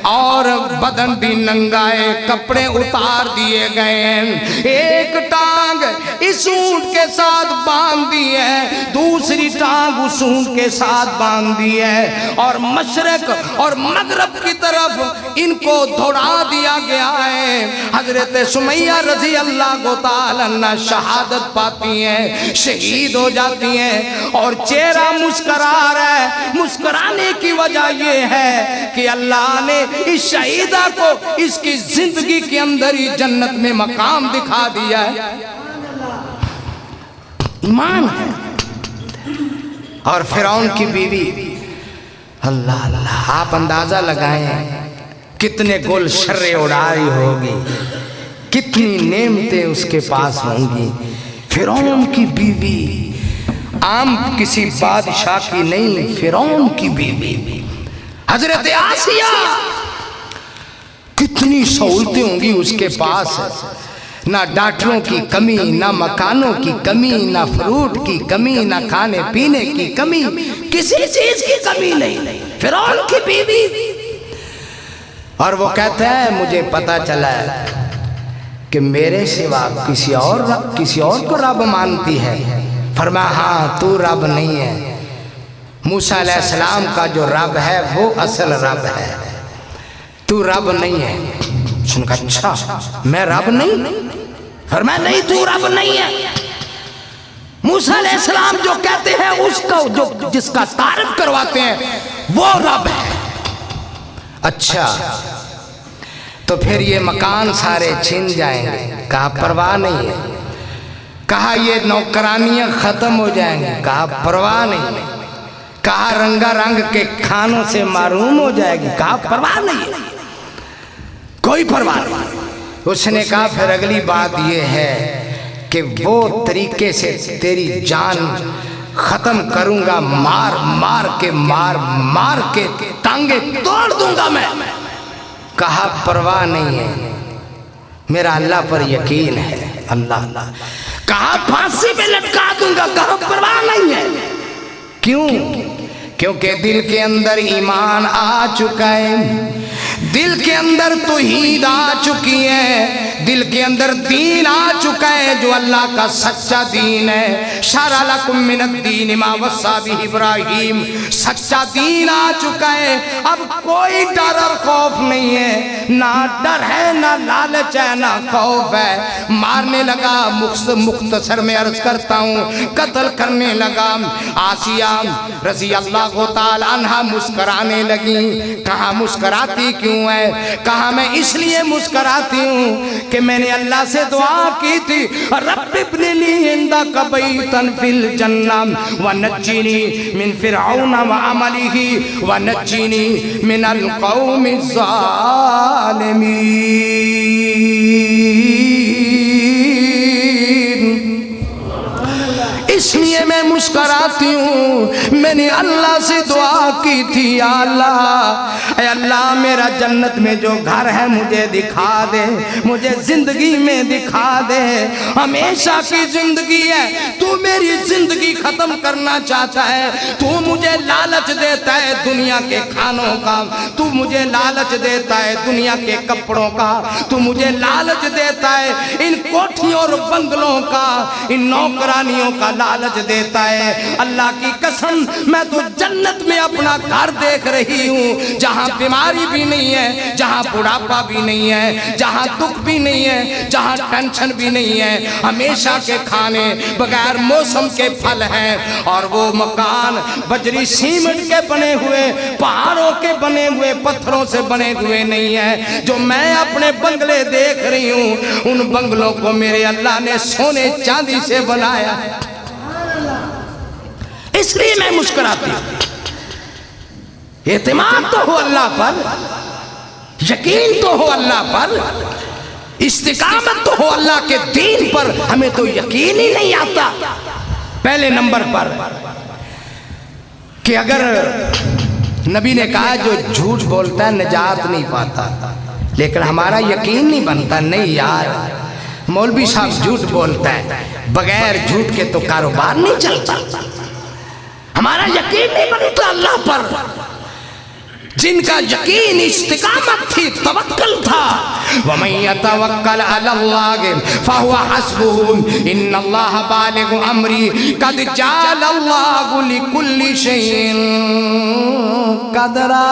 और बदन भी नंगा है, कपड़े उतार दिए गए। एक टांग इस ऊंट के साथ बांध दी है, दूसरी टांग उस ऊंट के साथ बांध दी है, और मशरक और मगरब की तरफ इनको दौड़ा दिया गया है। हजरत सुमैया रजी अल्लाह तआला अन्हा शहादत पाती हैं, शहीद हो जाती हैं, और चेहरा मुस्कुरा रहा है। मुस्कुराने की वजह यह है कि अल्लाह ने इस शहीदा को इसकी जिंदगी के अंदर ही जन्नत में मकाम दिखा दिया है। ईमान है। और फिरौन की बीवी, अल्लाह अल्लाह, आप अंदाजा लगाएं कितने गुल शर्रे उड़ा रही होगी, कितनी नेमतें उसके पास होंगी। फिरौन की बीवी, आम किसी बादशाह की नहीं, फिरौन की बीवी हजरत आसिया, कितनी सहूलतें होंगी उसके पास। ना डॉक्टरों की कमी, ना मकानों की कमी, ना फ्रूट की कमी, ना खाने पीने की कमी, किसी चीज की कमी नहीं। फिरौन की बीवी। और वो कहता है मुझे पता चला है कि मेरे सिवा किसी और को रब मानती है। फरमाया हाँ, तू रब नहीं है, मूसा अलैहिस्सलाम का जो रब है वो असल रब है, तू रब नहीं है। सुनकर अच्छा, मैं रब नहीं? फरमाया नहीं, तू रब नहीं है। मूसा अलैहिस्सलाम जो कहते हैं उसका, जो जिसका तारीफ करवाते हैं वो रब है। अच्छा, तो फिर ये मकान सारे छिन जाएंगे। कहा परवाह नहीं है। कहा ये नौकरानियां खत्म हो जाएंगी। कहा परवाह नहीं। कहा रंगारंग के खानों से मारूम हो जाएगी। कहा परवाह नहीं, कोई परवाह नहीं। उसने कहा फिर अगली बात यह है कि वो तरीके से तेरी जान खत्म करूंगा, मार मार के टांगे तोड़ दूंगा मैं। कहा परवाह नहीं है, मेरा अल्लाह पर यकीन है। अल्लाह अल्लाह। कहा फांसी पे लटका दूंगा। कहा परवाह नहीं है। क्यों? क्योंकि दिल के अंदर ईमान आ चुका है, दिल के अंदर तौहीद आ चुकी है, दिल के अंदर दीन आ चुका है जो अल्लाह का सच्चा दीन है। शरअ लकुम मिनद्दीन मा वस्सा बिही इब्राहीम, सच्चा दीन आ चुका है। अब कोई डर और खौफ नहीं है, ना डर है, ना लालच है, ना खौफ है। मारने लगा, मुख्तसर में अर्ज करता हूँ, कत्ल करने लगा। आसिया रज़ी अल्लाह तआला अन्हा मुस्कराने लगी। कहा मुस्कराती क्यों है? कहा मैं इसलिए मुस्कराती हूँ कि मैंने अल्लाह से दुआ की थी, रब्बि इब्नि ली इंदका बैतन फिल जन्नह व नज्जिनी मिन फिरऔन व अमलिही व नज्जिनी मिनल कौमि ज़ालिमीन। इसलिए मैं मुस्कराती हूँ। मैंने अल्लाह से दुआ की थी, अल्लाह मेरा जन्नत में जो घर है मुझे दिखा दे, मुझे जिंदगी में दिखा दे। हमेशा की जिंदगी है, तू मेरी जिंदगी खत्म करना चाहता है। तू मुझे लालच देता है दुनिया के खानों का, तू मुझे लालच देता है दुनिया के कपड़ों का, तू मुझे लालच देता है इन कोठियों और बंगलों का, इन नौकरानियों का लालच देता है। अल्लाह की कसम मैं तो जन्नत में अपना घर देख रही हूँ, जहाँ बीमारी भी नहीं है, जहाँ बुढ़ापा भी नहीं है, जहाँ दुख भी नहीं है, जहाँ टेंशन भी नहीं है, हमेशा के खाने, बगैर मौसम के फल हैं। और वो मकान बजरी सीमेंट के बने हुए, पहाड़ों के बने हुए, पत्थरों से बने हुए नहीं है। जो मैं अपने बंगले देख रही हूँ, उन बंगलों को मेरे अल्लाह ने सोने चांदी से बनाया है। इसलिए मैं मुस्कुराती हूं। एतमाद तो हो अल्लाह पर, यकीन तो हो अल्लाह पर, इस्तिकामत तो हो अल्लाह के दीन पर। हमें तो यकीन ही नहीं आता पहले नंबर पर कि अगर नबी ने कहा जो झूठ बोलता है निजात नहीं पाता, लेकिन हमारा यकीन नहीं बनता। नहीं यार, मौलवी साहब झूठ बोलता है, बगैर झूठ के तो कारोबार नहीं चलता। हमारा यकीन नहीं बनता अल्लाह पर। जिनका यकीन इस्तिकामत थी, तवक्कल था, वमन यतवक्कल अलल्लाह फहुवा हस्बुहु इन्नल्लाह बालिगु अमरी कद जअलल्लाहु लिकुल्ली शैइन कदरा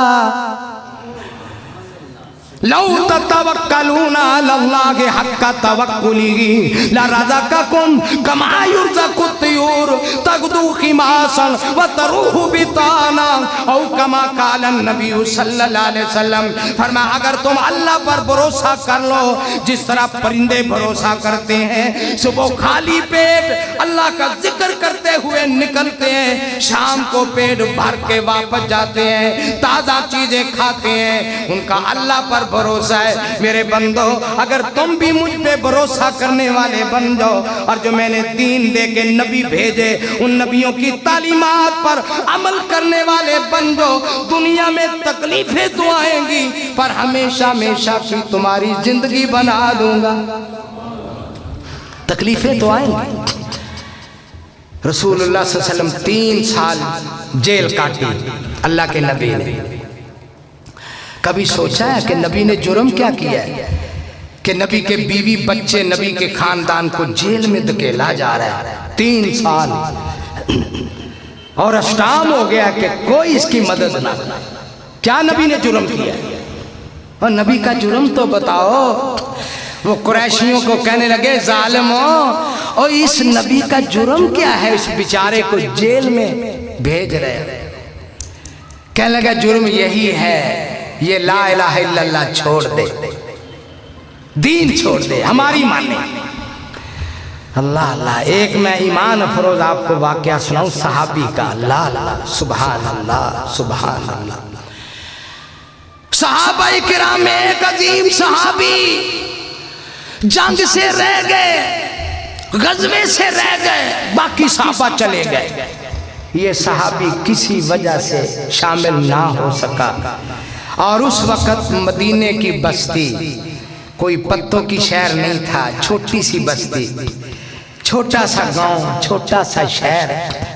लौ ततवक्कलूना अलल्लाहि हक्का तवक्कुलिही लरज़क़कुम कमा युरज़क़ु तयूर तग़दू खिमासन व तरूहु बिताना औ कमा क़ाला नबी सल्लल्लाहु अलैहि वसल्लम। फरमाया अगर तुम अल्लाह पर भरोसा कर लो जिस तरह परिंदे भरोसा करते हैं, सुबह खाली पेट अल्लाह का जिक्र करते हुए निकलते हैं, शाम को पेट भर के वापस जाते हैं, ताज़ा चीजें खाते हैं, उनका अल्लाह पर भरोसा है। मेरे बंदो, अगर तुम भी मुझ पे भरोसा करने वाले बन जाओ और जो मैंने दीन दे के नबी भेजे उन नबियों की तालीमात पर अमल करने वाले बन जाओ, दुनिया में तकलीफें तो आएंगी पर हमेशा हमेशा की तुम्हारी जिंदगी बना दूंगा। तकलीफें तो आएंगी। रसूलुल्लाह सल्लल्लाहु अलैहि वसल्लम 3 साल जेल काटी अल्लाह के नबी ने। कभी सोचा है कि नबी ने जुर्म क्या किया है कि नबी के बीवी बच्चे, नबी के खानदान को जेल में धकेला जा रहा है 3 साल, और अस्टाम हो गया कि कोई इसकी मदद ना। क्या नबी ने जुर्म किया? और नबी का जुर्म तो बताओ। वो कुरैशियों को कहने लगे जालिमो, और इस नबी का जुर्म क्या है, इस बेचारे को जेल में भेज रहे। कहने लगा जुर्म यही है, ये ला इलाहा इल्लल्लाह छोड़ दे, दीन छोड़ दे, हमारी माने। अल्लाह अल्लाह। एक मैं ईमान अफरोज आपको वाकया सुनाऊं सहाबी का। अल्लाह अल्लाह, सुभान अल्लाह, सुभान अल्लाह। सहाबाए किराम में एक अजीम सहाबी जंग से रह गए, गजवे से रह गए, बाकी सहाबा चले गए। ये सहाबी किसी वजह से शामिल ना हो सका। और उस वक़्त मदीने की बस्ती कोई पत्तों की शहर नहीं था, छोटी सी बस्ती, छोटा सा गांव, छोटा सा शहर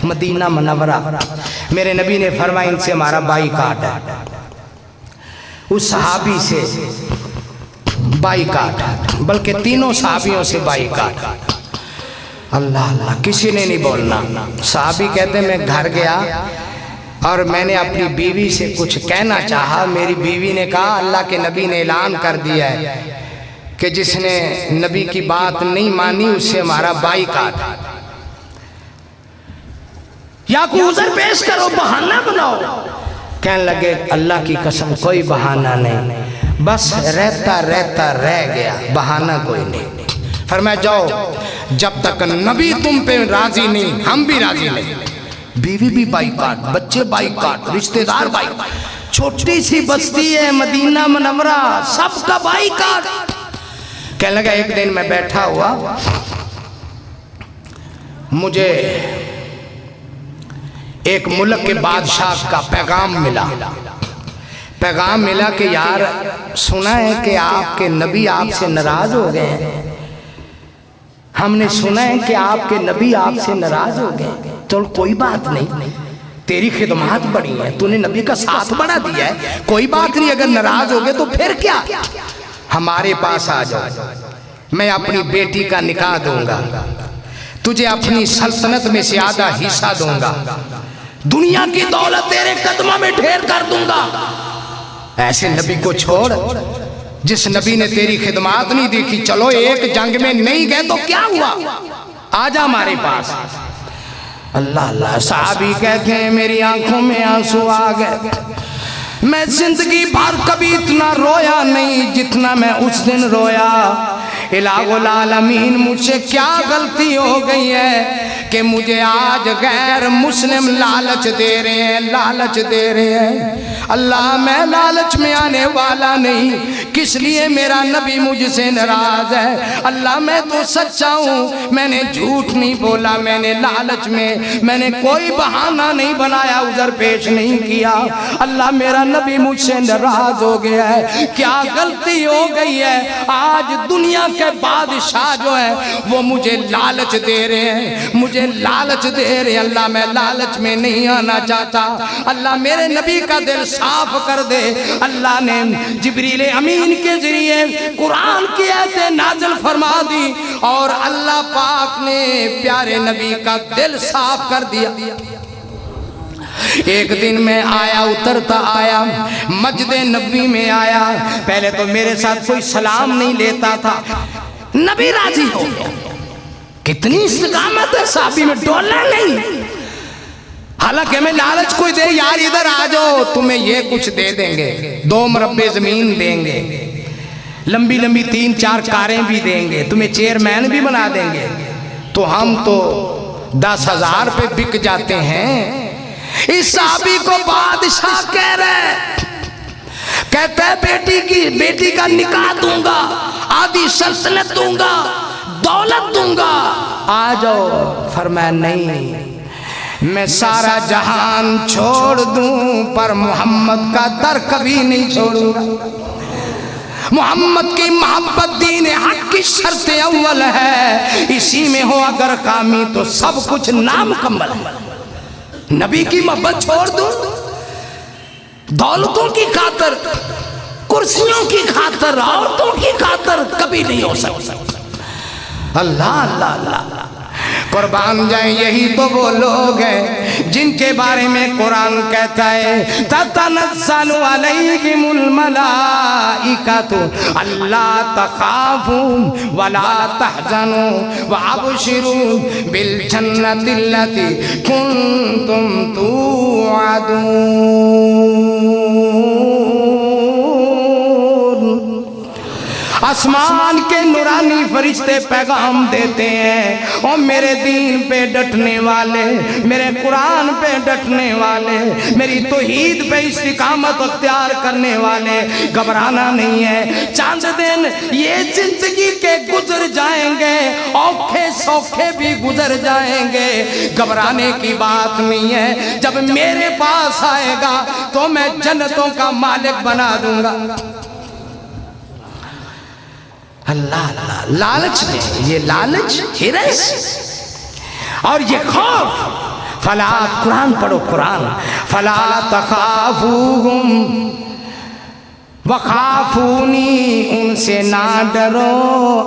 मदीना मुनव्वरा। मेरे नबी ने फरमाया इनसे हमारा बाईकाट है। उस सहाबी से बाईकाट, बल्कि तीनों सहाबियों से बाईकाट। अल्लाह अल्लाह, किसी ने नहीं बोलना। सहाबी कहते मैं घर गया और मैंने अपनी बीवी से कुछ कहना चाहा। मेरी बीवी ने कहा अल्लाह के नबी ने ऐलान कर दिया है कि जिसने नबी की बात नहीं मानी उससे हमारा बाईकाट। या कोई उज़र पेश करो, बहाना बनाओ। कहने लगे अल्लाह की कसम कोई बहाना नहीं, बस रहता रहता रह गया, बहाना कोई नहीं। फरमाया जाओ, जब तक नबी तुम पे राजी नहीं हम भी राजी नहीं। बीवी भी बाईकाट, बच्चे बाईकाट, रिश्तेदार बाईकाट। छोटी सी बस्ती है मदीना मुनव्वरा, सबका बाईकाट। कहने लगा एक दिन मैं बैठा हुआ, मुझे एक मुल्क के बादशाह का पैगाम मिला। पैगाम मिला कि यार सुना है कि आपके नबी आपसे नाराज हो गए हैं। हमने सुना है कि आपके नबी आपसे नाराज हो गए। तो कोई बात नहीं, तेरी खिदमत बड़ी है, तूने नबी का साथ बढ़ा दिया है, कोई बात नहीं। अगर नाराज हो गए तो फिर क्या, हमारे पास आ जाओ, मैं अपनी बेटी का निकाह दूंगा, तुझे अपनी सल्तनत में से आधा हिस्सा दूंगा, दुनिया की दौलत तेरे कदमों में ढेर कर दूंगा। ऐसे नबी को छोड़, जिस नबी ने तेरी खिदमत नहीं देखी। चलो एक जंग में नहीं गए तो क्या हुआ, आजा हमारे पास। अल्लाह अल्लाह। साहबी कहते हैं मेरी आंखों में आंसू आ गए, मैं जिंदगी भर कभी इतना रोया नहीं जितना मैं उस दिन रोया। इलाहुल आलमीन, मुझसे क्या गलती हो गई है कि मुझे आज गैर मुस्लिम लालच दे रहे हैं, लालच दे रहे हैं। अल्लाह मैं लालच में आने वाला नहीं, किस लिए मेरा नबी मुझसे नाराज है। अल्लाह मैं तो सच्चा हूँ, मैंने झूठ नहीं बोला, मैंने लालच में मैंने कोई बहाना नहीं बनाया, उधर पेश नहीं किया। अल्लाह मेरा नबी मुझसे नाराज हो गया है, क्या गलती हो गई है। आज दुनिया के बादशाह जो है वो मुझे लालच दे रहे हैं, मुझे लालच दे रहे हैं। अल्लाह मैं लालच में नहीं आना चाहता, अल्लाह मेरे नबी का दिल साफ कर दे। अल्लाह ने जिब्रील अमीन के जरिए कुरान की आयतें नाज़िल फरमा दी और अल्लाह पाक ने प्यारे नबी का दिल साफ कर दिया। एक दिन मैं आया, उतरता आया, मस्जिद नबी में आया। पहले तो मेरे साथ कोई सलाम नहीं लेता था, नबी राजी हो गया। कितनी इस्तिकामत है साहबी में, डोला नहीं। हालांकि हमें लालच कोई दे, यार इधर आ जाओ तुम्हें ये कुछ दे देंगे, 2 मरबे जमीन देंगे, लंबी लंबी 3-4 कारें भी देंगे, तुम्हें चेयरमैन भी बना देंगे, तो हम तो 10,000 पे बिक जाते हैं। इस साहबी को बादशाह कह रहे, कहता है बेटी का निकाह दूंगा, आधी सल्तनत दूंगा, दौलत दूंगा, आ जाओ। फरमाया नहीं, मैं सारा जहान छोड़ दूं पर मोहम्मद का दर कभी नहीं छोड़ूंगा। मोहम्मद की मोहब्बत दीन हक की शर्त अव्वल है, इसी में हो अगर कामी तो सब कुछ नामुकम्मल है। नबी की मोहब्बत छोड़ दूं दौलतों की खातर, कुर्सियों की खातर, औरतों की खातर कभी नहीं हो सकता। अल्लाह अल्लाह अल्लाह, कुर्बान जाए यही तो वो लोग हैं जिनके बारे में कुरान कहता है ततनज़्ज़लु अलैहिमुल मलाइकातु अल्ला तखाफू वला तहज़नु वअबशिरू बिल जन्नतिल्लती कुंतुम तुअदून। आसमान के नूरानी फरिश्ते पैगाम देते हैं, और मेरे दीन पे डटने वाले, मेरे कुरान पे डटने वाले, मेरी तौहीद पे इस्तिकामत अख्तियार करने वाले, घबराना नहीं है। चांद दिन ये जिंदगी के गुजर जाएंगे, औखे सौखे भी गुजर जाएंगे, घबराने की बात नहीं है। जब मेरे पास आएगा तो मैं जन्नतों का मालिक बना दूंगा। अल्लाह अल्लाह, लालच में ये लालच, हिरस और ये खौफ। फला, कुरान पढ़ो कुरान, फला तखाफूहुम वखाफूनी, उनसे ना डरो।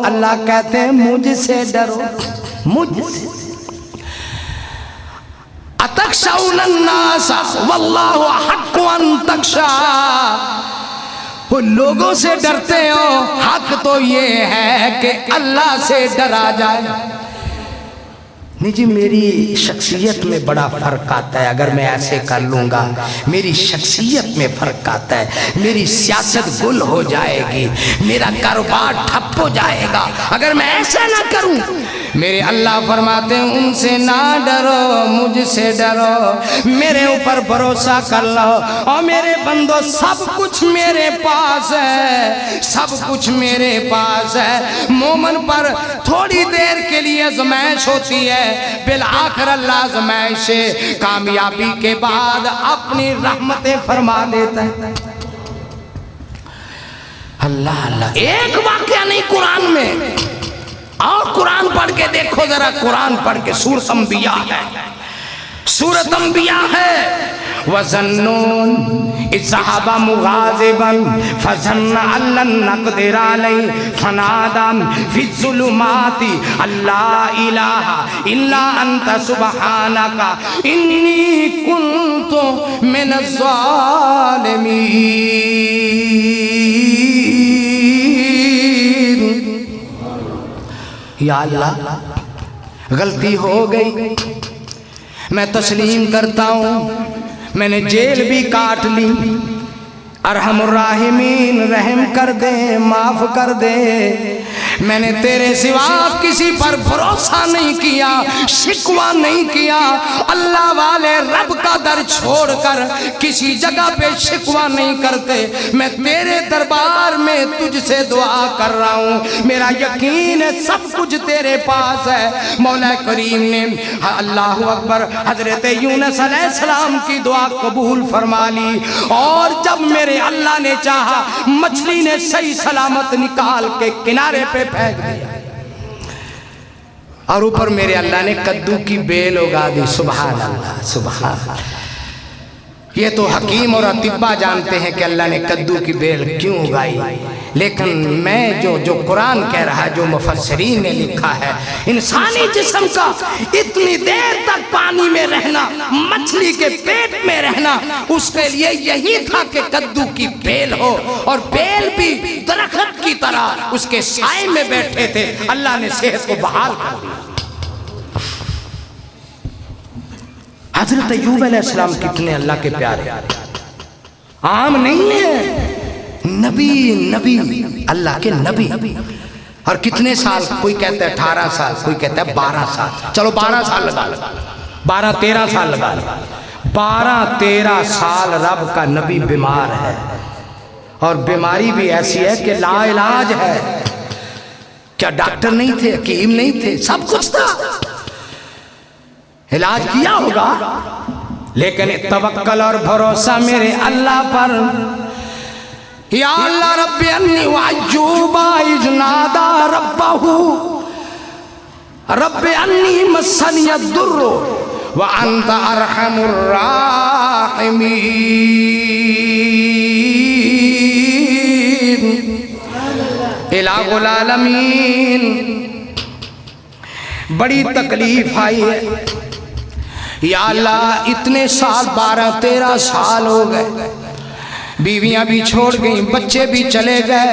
अल्लाह कहते हैं मुझसे डरो, मुझसे। अतख्शौनन नास वल्लाहु अहक्कु अन तख्शा, वो लोगों से डरते हो, हक तो ये है कि अल्लाह से डरा जाए। नहीं जी, मेरी शख्सियत में बड़ा फ़र्क आता है अगर मैं ऐसे कर लूँगा, मेरी शख्सियत में फ़र्क आता है, मेरी सियासत गुल हो जाएगी, मेरा कारोबार ठप हो जाएगा अगर मैं ऐसा ना करूँ। मेरे अल्लाह फरमाते हैं उनसे ना डरो, मुझसे डरो, मेरे ऊपर भरोसा कर लो। और मेरे बंदो, सब कुछ मेरे पास है, सब कुछ मेरे पास है। मोमन पर थोड़ी देर के लिए आज़माइश होती है, बिल आखिर अल्लाह आज़माइश से कामयाबी के बाद अपनी रहमतें फरमा देता है। अल्लाह अल्लाह, एक वाक़या नहीं कुरान में, और कुरान पढ़ के देखो जरा, कुरान पढ़ के। सूरत अंबिया है, सूरत अंबिया है, वज़न्नून इज़्ज़हबा मुग़ाज़िबन फ़ज़न्ना अल्लन नक़दिर अलैहि फ़नादा फ़िज़्ज़ुलुमाति अल्ला इलाहा इल्ला अंता सुब्हानका इन्नी कुन्तु मिनज़्ज़ालिमीन। या अल्लाह, गलती हो गई, मैं तस्लीम करता हूँ, मैंने जेल भी काट ली। अरहमुर राहिमीन, रहम कर दे, माफ कर दे। मैंने तेरे सिवा किसी पर भरोसा नहीं किया, शिकवा नहीं किया। अल्लाह वाले रब का दर छोड़कर किसी जगह पे शिकवा नहीं करते। मैं तेरे दरबार में तुझसे दुआ कर रहा हूँ, मेरा यकीन है सब कुछ तेरे पास है। मौला करीम ने अल्लाह अकबर हजरत यूनुस अलैहिस्सलाम की दुआ कबूल फरमा ली। और जब मेरे अल्लाह ने चाहा, मछली ने सही सलामत निकाल के किनारे पे फेंक दिया और ऊपर मेरे अल्लाह ने कद्दू की बेल उगा दी। सुभान अल्लाह, सुभान अल्लाह। ये तो हकीम और अतिब्बा जानते हैं कि अल्लाह ने कद्दू की बेल क्यों उगाई, लेकिन मैं जो कुरान कह रहा है, जो मुफस्सिरीन ने लिखा है, इंसानी जिस्म का इतनी देर तक पानी में रहना, मछली के पेट में रहना, उसके लिए यही था कि कद्दू की बेल हो। और बेल भी दरख्त की तरह उसके साए में बैठे थे। अल्लाह ने सेहत को बहाल कर दिया। हजरत अय्यूब अलैहिस्सलाम कितने अल्लाह के प्यारे, आम नहीं है, नबी, नबी, अल्लाह के नबी। और कितने साल, कोई कहता है 18 साल, कोई कहता है 12 साल, चलो 12 साल लगा, 12-13 साल लगा, 12-13 साल रब का नबी बीमार है। और बीमारी भी ऐसी है कि लाइलाज है। क्या डॉक्टर नहीं थे, हकीम नहीं थे, सब कुछ था, इलाज किया होगा, लेकिन तवक्कल और भरोसा मेरे अल्लाह पर। या अल्लाह रब्बी अन्नी व अय्यूबा इज़ नादा रब्बहू रब्बी अन्नी मस्सनिय दुर्रु व अंत अरहमुर राहिमीन। इलाहुल आलमीन, बड़ी तकलीफ आई है। या अल्लाह, इतने साल 12-13 साल हो गए, बीवियां भी छोड़ गई, बच्चे भी चले गए,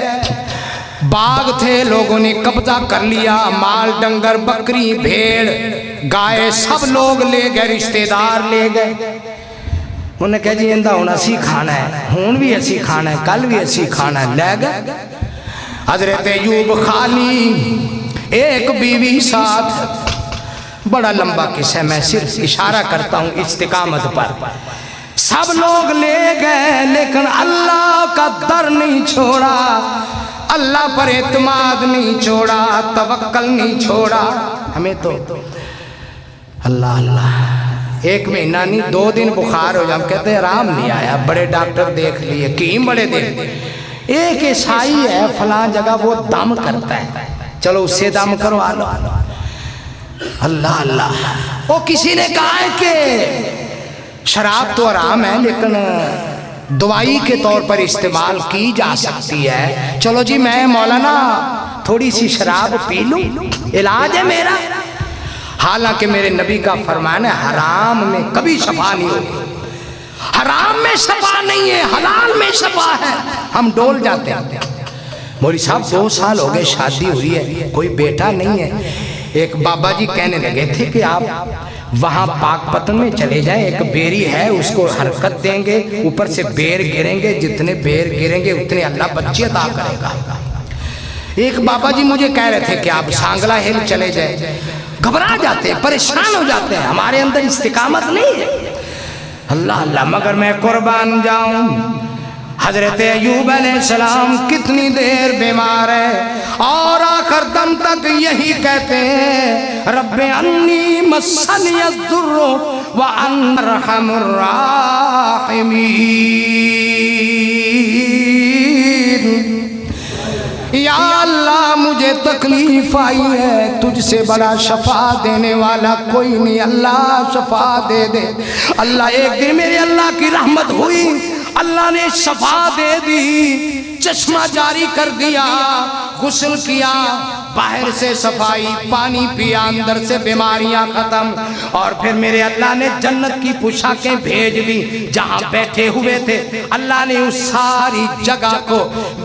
बाग थे, लोगों ने कब्जा कर लिया, माल डंगर बकरी भेड़ गाय सब लोग ले गए, रिश्तेदार ले गए। उन्हें कहा जी इंदा हुण असी खाना है, हुण भी असी खाना है, कल भी असी खाना है, ले गए। हजरत अय्यूब खाली, एक बीवी साथ। बड़ा लंबा किस्सा, मैं सिर्फ इशारा करता हूँ इस्तिकामत पर। सब लोग ले गए, लेकिन अल्लाह का दर नहीं छोड़ा, अल्लाह पर एतमाद नहीं छोड़ा, तवक्कल नहीं छोड़ा। हमें तो अल्लाह अल्लाह, 1 महीना नहीं 2 दिन बुखार हो जाए, कहते आराम नहीं आया, बड़े डॉक्टर देख लिए, कीम बड़े देख, एक ईसाई है फलां जगह वो दम करता है, चलो उससे दम करवा लो। अल्लाह अल्लाह। वो किसी ने कहा है कि शराब तो हराम है, लेकिन दवाई के तौर पर इस्तेमाल की जा सकती है। चलो जी मैं मौलाना थोड़ी सी शराब पी लूं, इलाज है मेरा। हालांकि मेरे नबी का फरमान है, हराम में कभी शफा नहीं होगी, हराम में शफा नहीं है, हलाल में शफा है। हम डोल जाते हैं। मौलवी साहब 2 साल हो गए शादी हुई है, कोई बेटा नहीं है। एक बाबा जी कहने लगे थे कि आप वहाँ पाकपतन में चले जाएं, एक बेरी है उसको हरकत देंगे, ऊपर से बेर गिरेंगे, जितने बेर गिरेंगे उतने अल्लाह बच्चे अता करेगा। एक बाबा जी मुझे कह रहे थे कि आप सांगला हिल चले जाए, घबरा जाते हैं, परेशान हो जाते हैं, हमारे अंदर इस्तिकामत नहीं है। अल्लाह अल्लाह, मगर मैं कुर्बान जाऊं। हजरत अय्यूब अलैहिस्सलाम कितनी देर बीमार है और आखिर दम तक यही कहते हैं, रब्बे अन्नी मस्सनियद दुर्रु व अंत अरहमुर राहिमीन। या या अल्लाह मुझे तकलीफ आई है, तुझसे बड़ा शफा देने वाला कोई नहीं, अल्लाह शफा दे दे। अल्लाह एक दिन मेरे अल्लाह की रहमत हुई, अल्लाह ने शफा दे दी, चश्मा जारी कर दिया, गुस्ल किया, बाहर से सफाई, पानी पिया, अंदर से बीमारियां खत्म। और फिर मेरे अल्लाह ने जन्नत की पोशाकें भेज दी, जहां बैठे हुए थे अल्लाह ने उस सारी जगह को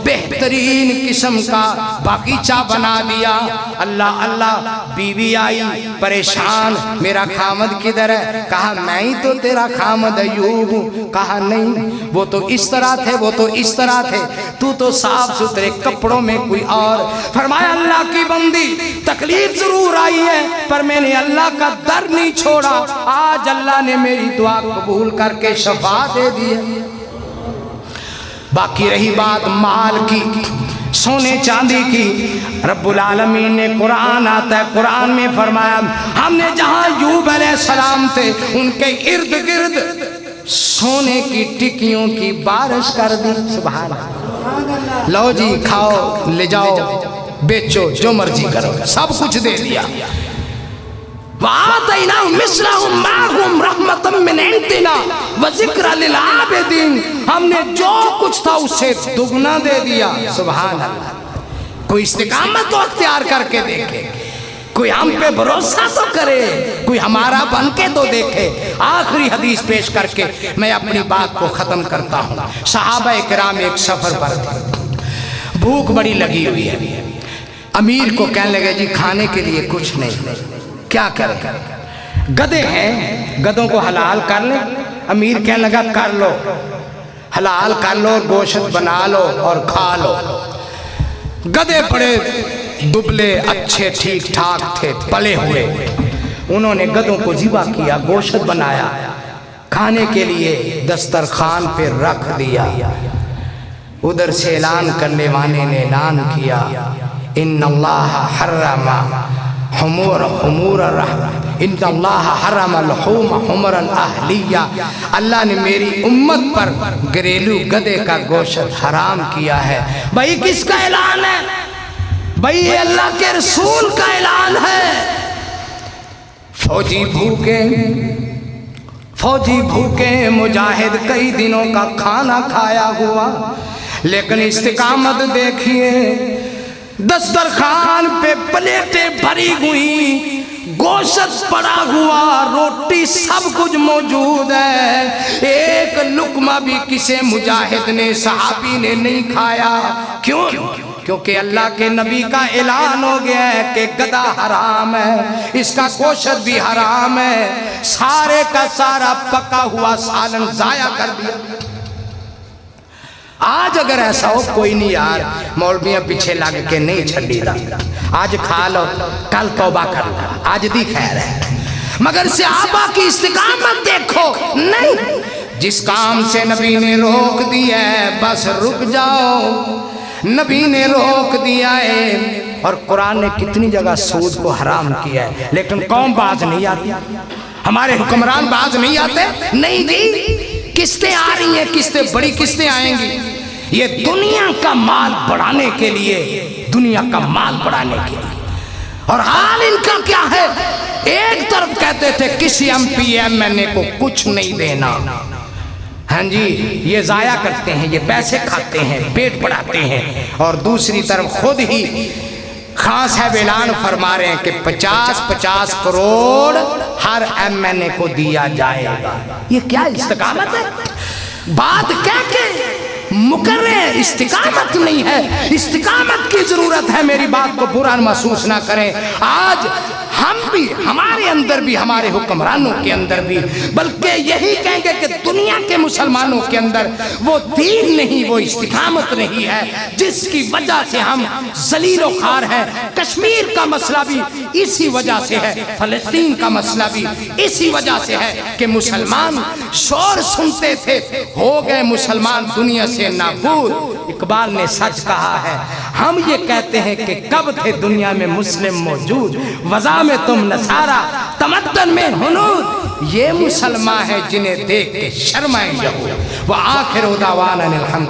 बेहतरीन किस्म का बागीचा बना दिया। अल्लाह अल्लाह, बीवी आई परेशान, मेरा खामद किधर है? कहा मैं ही तो तेरा खामद अयूब हूँ। कहा नहीं, वो तो इस तरह थे, वो तो इस तरह थे, तू तो साफ सुथरे कपड़ों में कोई और। फरमाया अल्लाह की बंदी, तकलीफ जरूर आई है पर मैंने अल्लाह का दर नहीं छोड़ा। आज अल्लाह ने मेरी दुआ कबूल करके शफा दे दी है। बाकी रही बात माल की, सोने चांदी की, रब्बुल आलमीन ने कुरान आता है, कुरान में फरमाया हमने जहां यूब अलैहिस्सलाम थे उनके इर्द गिर्द सोने की टिक्कियों की बारिश कर दी। सुभान अल्लाह। लो जी, खाओ, ले जाओ, बेचो, जो मर्जी करो, सब कुछ दे दिया। हमने जो कुछ था उससे दुगना दे दिया। सुभान अल्लाह। कोई इस्तिकामत तो अख्तियार करके देखे, कोई हम पे भरोसा तो करे, कोई हमारा बन के तो देखे। आखिरी हदीस पेश करके मैं अपनी बात को खत्म करता हूँ। सहाबा किराम एक सफर पर थे, भूख बड़ी लगी हुई है। अमीर को कहने लगे जी खाने के लिए कुछ नहीं, क्या करें? गधे हैं, गधों को हलाल कर ले। अमीर कहने लगा कर लो, हलाल कर लो, गोश्त बना लो और खा लो। गधे बड़े दुबले अच्छे ठीक ठाक थे, पले हुए। उन्होंने गधों को ज़िबा किया, गोश्त बनाया, खाने के लिए दस्तरखान पे रख दिया। उधर से ऐलान करने वाले ने ऐलान किया, इन्नल्लाह हर्रमा हुमूर इन्नल्लाह हर्रमा लहूम हुमर अहलिया। अल्लाह ने मेरी उम्मत पर घरेलू गधे का गोश्त हराम किया है। भाई किसका ऐलान है? भाई ये अल्लाह के रसूल का ऐलान है। फौजी भूखे मुजाहिद कई दिनों का खाना खाया हुआ, लेकिन इस्तिकामत देखिए, दस्तरखान पे प्लेटें भरी हुई, गोश्त पड़ा हुआ, रोटी सब कुछ मौजूद है। एक लुकमा भी किसी मुजाहिद ने, सहाबी ने नहीं खाया। क्यों? क्योंकि अल्लाह के नबी का ऐलान हो गया है कि गधा हराम है, इसका गोश्त भी हराम है। सारे का सारा पका हुआ सालन जाया कर दिया। आज अगर ऐसा हो, कोई नहीं यार, मौलवियां पीछे लग के नहीं छड़ी दा, आज खा लो, कल तौबा कर लो, आज दी खैर है। मगर सहाबा की इस्तिकामत देखो, नहीं, जिस काम से नबी ने रोक दिया है बस रुक जाओ। नबी ने रोक दिया है। और कुरान ने कितनी जगह सूद को हराम किया है, लेकिन कौम बाज नहीं आती, हमारे हुक्मरान बाज नहीं आते। नहीं जी, किस्तें आ रही हैं, किस्तें, बड़ी किस्तें आएंगी। ये दुनिया का माल बढ़ाने के लिए, दुनिया का माल बढ़ाने के लिए। और हाल इनका क्या है? एक तरफ कहते थे किसी MP MNA को कुछ नहीं देना, हाँ जी, ये जाया करते हैं, ये पैसे खाते हैं, पेट बढ़ाते हैं। और दूसरी तरफ खुद ही खान साहब ऐलान फरमा रहे हैं कि 50-50 करोड़ हर MNA को दिया जाएगा। ये क्या इस्तिकामत है? बात क्या के मुकर्रे, इस्तिकामत नहीं है। इस्तिकामत की जरूरत है। मेरी बात को बुरा महसूस ना करें। आज हम भी, हमारे अंदर भी, हमारे हुक्मरानों के अंदर भी, बल्कि यही कहेंगे कि दुनिया के मुसलमानों के अंदर वो दीन नहीं, वो इस्तिकामत नहीं है, जिसकी वजह से हम जलीलो खार हैं। कश्मीर का मसला भी इसी वजह से है, फलस्तीन का मसला भी इसी वजह से है कि मुसलमान शोर सुनते थे, हो गए मुसलमान दुनिया से नाबूद। इकबाल ने सच कहा है। हम ये कहते हैं कि कब थे दुनिया में मुस्लिम मौजूद, वज़ा में तुम नसारा, तमद्दन में हुनूद। ये मुसलमान है जिन्हें देख के शर्माए यहूद। व आखिर दावाना अनिल हम्द।